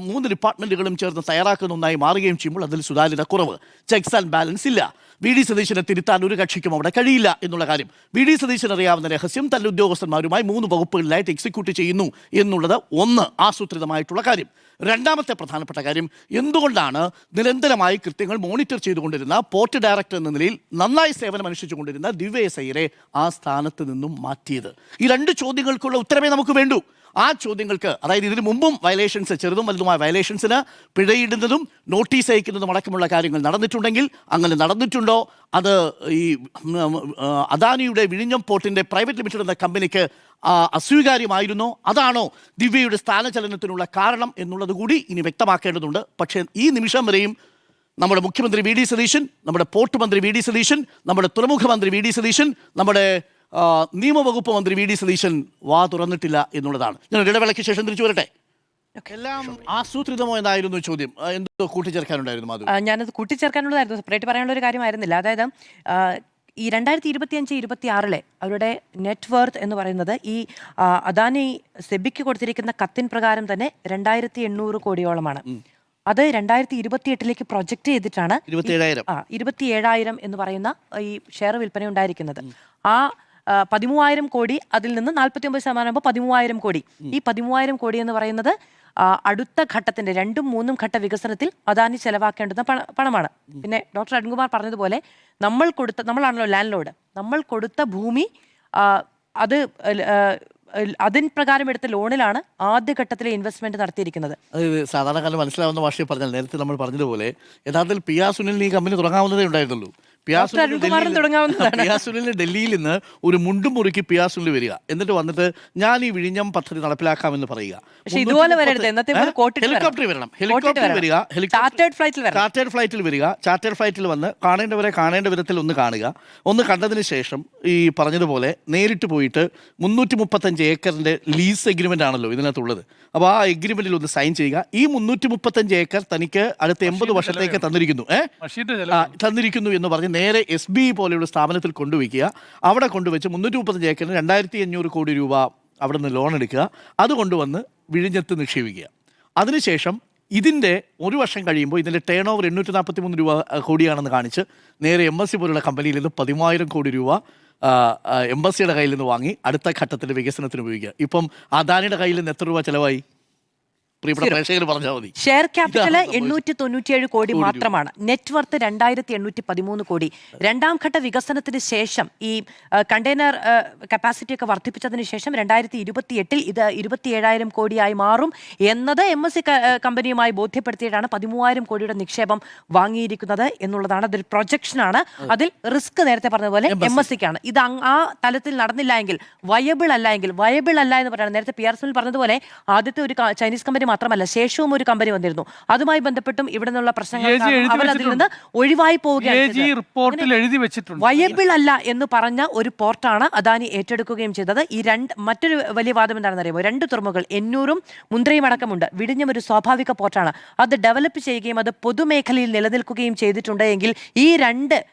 S2: 3 ഡിപ്പാർട്ട്മെന്റുകളും ചേർന്ന് തയ്യാറാക്കുന്ന ഒന്നായി മാറുകയും ചെയ്യുമ്പോൾ അതിൽ സുതാര്യത കുറവ്, ചെക്സ് ആൻഡ് ബാലൻസ് ഇല്ല. വി ഡി സതീശനെ തിരുത്താൻ ഒരു കക്ഷിക്കും അവിടെ കഴിയില്ല എന്നുള്ള കാര്യം വി ഡി സതീശൻ അറിയാവുന്ന രഹസ്യം തന്റെ ഉദ്യോഗസ്ഥന്മാരുമായി 3 വകുപ്പുകളിലായിട്ട് എക്സിക്യൂട്ട് ചെയ്യുന്നു എന്നുള്ളത് ഒന്ന് ആസൂത്രിതമായിട്ടുള്ള കാര്യം. രണ്ടാമത്തെ പ്രധാനപ്പെട്ട കാര്യം, എന്തുകൊണ്ടാണ് നിരന്തരമായി കൃത്യങ്ങൾ മോണിറ്റർ ചെയ്തുകൊണ്ടിരുന്ന പോർട്ട് ഡയറക്ടർ എന്ന നിലയിൽ നന്നായി സേവനം അനുഷ്ഠിച്ചുകൊണ്ടിരുന്ന ദിവ്യ എസ് ആ സ്ഥാനത്ത് നിന്നും മാറ്റിയത്? ഈ 2 ചോദ്യങ്ങൾക്കുള്ള ഉത്തരമേ നമുക്ക് വേണ്ടൂ. ആ ചോദ്യങ്ങൾക്ക്, അതായത് ഇതിനു മുമ്പും വയലേഷൻസ്, ചെറുതും വലുതുമായ വയലേഷൻസിന് പിഴയിടുന്നതും നോട്ടീസ് അയക്കുന്നതും അടക്കമുള്ള കാര്യങ്ങൾ നടന്നിട്ടുണ്ടെങ്കിൽ അങ്ങനെ നടന്നിട്ടുണ്ടോ? അത് ഈ അദാനിയുടെ വിഴിഞ്ഞം പോർട്ടിന്റെ പ്രൈവറ്റ് ലിമിറ്റഡ് എന്ന കമ്പനിക്ക് അസ്വീകാര്യമായിരുന്നോ? അതാണോ ദിവ്യയുടെ സ്ഥാനചലനത്തിനുള്ള കാരണം എന്നുള്ളത് കൂടി ഇനി വ്യക്തമാക്കേണ്ടതുണ്ട്. പക്ഷേ ഈ നിമിഷം വരെയും നമ്മുടെ മുഖ്യമന്ത്രി വി ഡി സതീശൻ, നമ്മുടെ പോർട്ട് മന്ത്രി വി ഡി സതീശൻ, നമ്മുടെ തുറമുഖ മന്ത്രി വി ഡി സതീശൻ, നമ്മുടെ നിയമവകുപ്പ് മന്ത്രി വി ഡി സതീശൻ വാ തുറന്നിട്ടില്ല എന്നുള്ളതാണ്. ഞാൻ ഇടവേളയ്ക്ക് ശേഷം തിരിച്ചു വരട്ടെ. എല്ലാം ആസൂത്രിതമോ എന്നായിരുന്നു ചോദ്യം. എന്തോ കൂട്ടിച്ചേർക്കാനുണ്ടായിരുന്നു അത്?
S1: ഞാനത് കൂട്ടിച്ചേർക്കാനുള്ളതായിരുന്നു, സെപ്പറേറ്റ് പറയാനുള്ള ഒരു കാര്യമായിരുന്നില്ല. അതായത് ഈ 2025-26 അവരുടെ നെറ്റ് വർത്ത് എന്ന് പറയുന്നത് ഈ അദാനി സെബിക്ക് കൊടുത്തിരിക്കുന്ന കത്തിൻ പ്രകാരം തന്നെ 2800 കോടിയോളമാണ്. അത് 2028 പ്രൊജക്ട് ചെയ്തിട്ടാണ് 27,000 എന്ന് പറയുന്ന ഈ ഷെയർ വിൽപ്പന ഉണ്ടായിരിക്കുന്നത്. ആ 13,000 കോടി, അതിൽ നിന്ന് 49% 13,000 കോടി. ഈ 13,000 കോടി എന്ന് പറയുന്നത് അടുത്ത ഘട്ടത്തിന്റെ 2ഉം 3ഉം ഘട്ട വികസനത്തിൽ അദാനി ചെലവാക്കേണ്ടുന്ന പണമാണ്. പിന്നെ ഡോക്ടർ അരുൺകുമാർ പറഞ്ഞതുപോലെ നമ്മളാണല്ലോ ലാൻഡ് ലോഡ്, നമ്മൾ കൊടുത്ത ഭൂമി അത് അതിന് പ്രകാരം എടുത്ത ലോണിലാണ് ആദ്യഘട്ടത്തിലെ ഇൻവെസ്റ്റ്മെന്റ് നടത്തിയിരിക്കുന്നത്.
S2: അത് സാധാരണക്കാരന് മനസ്സിലാവുന്ന ഭാഷയിൽ പറഞ്ഞാൽ, നേരത്തെ നമ്മൾ പറഞ്ഞതുപോലെ യഥാർത്ഥത്തിൽ പി ആർ സുനിലിന് ഈ കമ്പനി തുടങ്ങാവുന്നതേ ഉണ്ടായിരുന്നുള്ളൂ. പി ആർ സുനിലിന് ഡൽഹിയിൽ നിന്ന് ഒരു മുണ്ടും മുറുക്കി പി ആർ സുനിൽ വരിക, എന്നിട്ട് വന്നിട്ട് ഞാൻ ഈ വിഴിഞ്ഞം പദ്ധതി നടപ്പിലാക്കാമെന്ന് പറയുക.
S1: ഇതുപോലെ ഹെലികോപ്റ്റർ
S2: വരണം, ഹെലികോപ്റ്റർ വരിക, ചാർട്ടേഡ് ഫ്ലൈറ്റിൽ വരിക, ചാർട്ടേഡ് ഫ്ലൈറ്റിൽ വന്ന് കാണേണ്ടവരെ കാണേണ്ട വിധത്തിൽ ഒന്ന് കാണുക. ഒന്ന് കണ്ടതിന് ശേഷം ഈ പറഞ്ഞതുപോലെ നേരിട്ട് പോയിട്ട് 335 ഏക്കറിന്റെ ലീസ് എഗ്രിമെന്റ് ആണല്ലോ ഇതിനകത്തുള്ളത്. അപ്പോൾ ആ എഗ്രിമെന്റിൽ ഒന്ന് സൈൻ ചെയ്യുക. ഈ 335 ഏക്കർ തനിക്ക് അടുത്ത 80 വർഷത്തേക്ക് തന്നിരിക്കുന്നു എന്ന് പറഞ്ഞ് നേരെ SBI പോലെയുള്ള സ്ഥാപനത്തിൽ കൊണ്ടുവയ്ക്കുക. അവിടെ കൊണ്ടുവച്ച് 335 ഏക്കറിന് 2,500 കോടി രൂപ അവിടെ നിന്ന് ലോൺ എടുക്കുക. അത് കൊണ്ടുവന്ന് വിഴിഞ്ഞത്ത് നിക്ഷേപിക്കുക. അതിനുശേഷം ഇതിൻ്റെ 1 വർഷം കഴിയുമ്പോൾ ഇതിൻ്റെ ടേൺ ഓവർ 843 കോടിയാണെന്ന് കാണിച്ച് നേരെ MSC പോലുള്ള കമ്പനിയിൽ നിന്ന് 10,000 കോടി രൂപ എംബസിയുടെ കയ്യിൽ നിന്ന് വാങ്ങി അടുത്ത ഘട്ടത്തിൻ്റെ വികസനത്തിന് ഉപയോഗിക്കുക. ഇപ്പം അദാനിയുടെ കയ്യിൽ നിന്ന് എത്ര രൂപ ചിലവായി?
S1: ഷെയർ ക്യാപിറ്റൽ 897 കോടി മാത്രമാണ്. നെറ്റ് വർത്ത് 2,813 കോടി. 2ാം ഘട്ട വികസനത്തിന് ശേഷം ഈ കണ്ടെയ്നർ കപ്പാസിറ്റി ഒക്കെ വർദ്ധിപ്പിച്ചതിന് ശേഷം 2028 ഇത് 27,000 കോടിയായി മാറും എന്നത് MSC കമ്പനിയുമായി ബോധ്യപ്പെടുത്തിയിട്ടാണ് 13,000 കോടിയുടെ നിക്ഷേപം വാങ്ങിയിരിക്കുന്നത് എന്നുള്ളതാണ്. അതൊരു പ്രൊജക്ഷനാണ്. അതിൽ റിസ്ക് നേരത്തെ പറഞ്ഞതുപോലെ MSCക്കാണ്. ഇത് ആ തലത്തിൽ നടന്നില്ല എങ്കിൽ, വയബിൾ അല്ല എന്ന് പറയുന്നത്. നേരത്തെ പി ആർ സുനിൽ പറഞ്ഞതുപോലെ ആദ്യത്തെ ഒരു ചൈനീസ് കമ്പനി മാത്രമല്ല, ശേഷവും ഒരു കമ്പനി വന്നിരുന്നു. അതുമായി ബന്ധപ്പെട്ടും ഇവിടെ നിന്നുള്ള പ്രശ്നങ്ങൾ അവർ അതിൽ നിന്ന് ഒഴിവായി പോവുകയാണ്. വയബിൾ അല്ല എന്ന് പറഞ്ഞ ഒരു പോർട്ടാണ് അദാനി ഏറ്റെടുക്കുകയും ചെയ്തത്. ഈ മറ്റൊരു വലിയ വാദം എന്താണെന്ന് അറിയുമോ? 2 തുറമുഖങ്ങൾ എന്നൂരും മുന്ദ്രയും അടക്കമുണ്ട്. വിഴിഞ്ഞം ഒരു സ്വാഭാവിക പോർട്ടാണ്. അത് ഡെവലപ്പ് ചെയ്യുകയും അത് പൊതുമേഖലയിൽ നിലനിൽക്കുകയും ചെയ്തിട്ടുണ്ട് എങ്കിൽ ഈ 2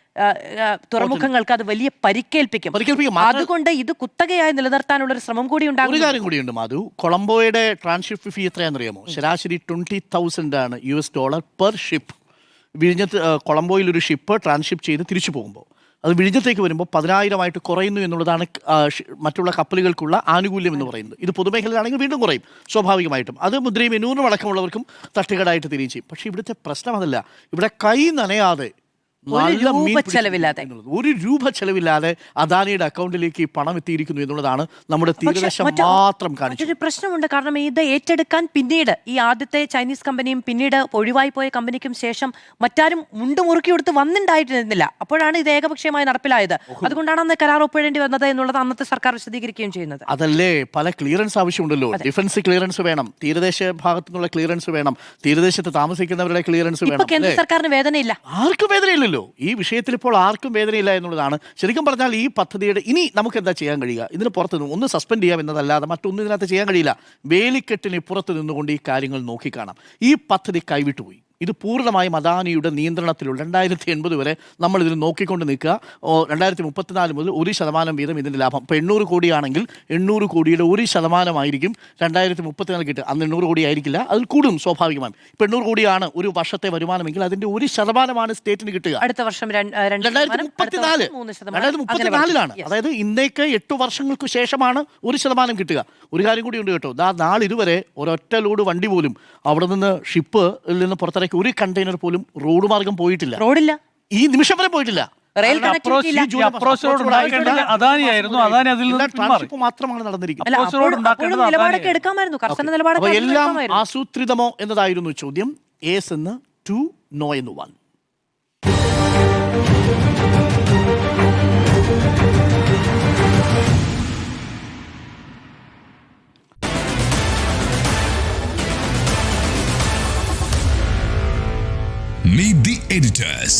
S1: തുറമുഖങ്ങൾക്ക് അത് വലിയ പരിക്കേൽപ്പിക്കും. അതുകൊണ്ട് ഇത് കുത്തകയായി നിലനിർത്താനുള്ള ഒരു ശ്രമം കൂടി ഉണ്ടാകും.
S2: ഒരു കാര്യം കൂടിയുണ്ട് മാധു, കൊളംബോയുടെ ട്രാൻസ്ഷിപ്പ് ഫീ എത്രയാണെന്നറിയാമോ? ശരാശരി $20,000 ആണ് US പെർ ഷിപ്പ്. വിഴിഞ്ഞത്ത് കൊളംബോയിൽ ഒരു ഷിപ്പ് ട്രാൻസ്ഷിപ്പ് ചെയ്ത് തിരിച്ചു പോകുമ്പോൾ അത് വിഴിഞ്ഞത്തേക്ക് വരുമ്പോൾ 10,000 കുറയുന്നു എന്നുള്ളതാണ് മറ്റുള്ള കപ്പലുകൾക്കുള്ള ആനുകൂല്യം എന്ന് പറയുന്നത്. ഇത് പൊതുമേഖലയിലാണെങ്കിൽ വീണ്ടും കുറയും സ്വാഭാവികമായിട്ടും. അത് മുദ്രയും എന്നൂറിനും അടക്കമുള്ളവർക്കും തട്ടുകടായിട്ട് തിരിയും ചെയ്യും. പക്ഷേ ഇവിടുത്തെ പ്രശ്നം അതല്ല. ഇവിടെ കൈ നനയാതെ ഒരു രൂപ ചെലവില്ലാതെ അദാനിയുടെ അക്കൗണ്ടിലേക്ക് ഈ പണം എത്തിയിരിക്കുന്നു എന്നുള്ളതാണ് നമ്മുടെ തീരദേശം മാത്രം കാണിച്ചൊരു
S1: പ്രശ്നമുണ്ട്. കാരണം ഇത് ഏറ്റെടുക്കാൻ പിന്നീട് ഈ ആദ്യത്തെ ചൈനീസ് കമ്പനിയും പിന്നീട് ഒഴിവായി പോയ കമ്പനിക്കും ശേഷം മറ്റാരും മുറുക്കി കൊടുത്ത് വന്നിട്ടുണ്ടായിരുന്നില്ല. അപ്പോഴാണ് ഇത് ഏകപക്ഷീയമായി നടപ്പിലായത്. അതുകൊണ്ടാണ് അന്ന് കരാർ ഒപ്പിടേണ്ടി വന്നത് എന്നുള്ളത് അന്നത്തെ സർക്കാർ വിശദീകരിക്കുകയും ചെയ്യുന്നത്.
S2: അതല്ലേ, പല ക്ലിയറൻസ് ആവശ്യമുണ്ടല്ലോ. ഡിഫൻസ് ക്ലിയറൻസ് വേണം, തീരദേശ ഭാഗത്തു നിന്നുള്ള ക്ലിയറൻസ് വേണം, തീരദേശത്ത് താമസിക്കുന്നവരുടെ ക്ലിയറൻസ് വേണം.
S1: കേന്ദ്ര സർക്കാരിന് വേദനയില്ല,
S2: ആർക്കും വേദനയില്ലല്ലോ. ഈ വിഷയത്തിൽ ഇപ്പോൾ ആർക്കും വേദനയില്ല എന്നുള്ളതാണ്. ശരിക്കും പറഞ്ഞാൽ ഈ പദ്ധതിയുടെ ഇനി നമുക്ക് എന്താ ചെയ്യാൻ കഴിയുക? ഇതിന് പുറത്ത് നിന്ന് ഒന്ന് സസ്പെൻഡ് ചെയ്യാം എന്നതല്ലാതെ മറ്റൊന്നും ഇതിനകത്ത് ചെയ്യാൻ കഴിയില്ല. വേലിക്കെട്ടിന് പുറത്ത് നിന്നുകൊണ്ട് ഈ കാര്യങ്ങൾ നോക്കിക്കാണാം. ഈ പദ്ധതി കൈവിട്ടുപോയി. ഇത് പൂർണ്ണമായും അദാനിയുടെ നിയന്ത്രണത്തിലുള്ള 2080 വരെ നമ്മൾ ഇതിൽ നോക്കിക്കൊണ്ട് നിൽക്കുക. 2034 മുതൽ 1% വീതം ഇതിൻ്റെ ലാഭം. ഇപ്പോൾ 800 കോടിയാണെങ്കിൽ 800 കോടിയുടെ 1% 2034 കിട്ടുക. അന്ന് 800 കോടി ആയിരിക്കില്ല, അതിൽ കൂടും സ്വാഭാവികമായും. ഇപ്പോൾ 800 കോടിയാണ് ഒരു വർഷത്തെ വരുമാനമെങ്കിൽ അതിൻ്റെ 1% സ്റ്റേറ്റിന് കിട്ടുക.
S1: അടുത്ത വർഷം
S2: 2034 അതായത് ഇന്നേക്ക് 8 വർഷങ്ങൾക്ക് ശേഷമാണ് 1% കിട്ടുക. ഒരു കാര്യം കൂടി ഉണ്ട് കേട്ടോ, നാളിതുവരെ ഒരൊറ്റ ലോഡ് വണ്ടി പോലും അവിടെ നിന്ന് ഷിപ്പിൽ നിന്ന് പുറത്തിറക്കി ഒരു കണ്ടെയ്നർ പോലും റോഡ് മാർഗം പോയിട്ടില്ല.
S1: റോഡില്ല,
S2: ഈ നിമിഷം വരെ പോയിട്ടില്ല. മാത്രമാണ് നടന്നിരിക്കുന്നത്. എല്ലാം ആസൂത്രിതമോ എന്നതായിരുന്നു ചോദ്യം. yes എന്ന് 2, no എന്ന് 1.
S4: Meet the editors.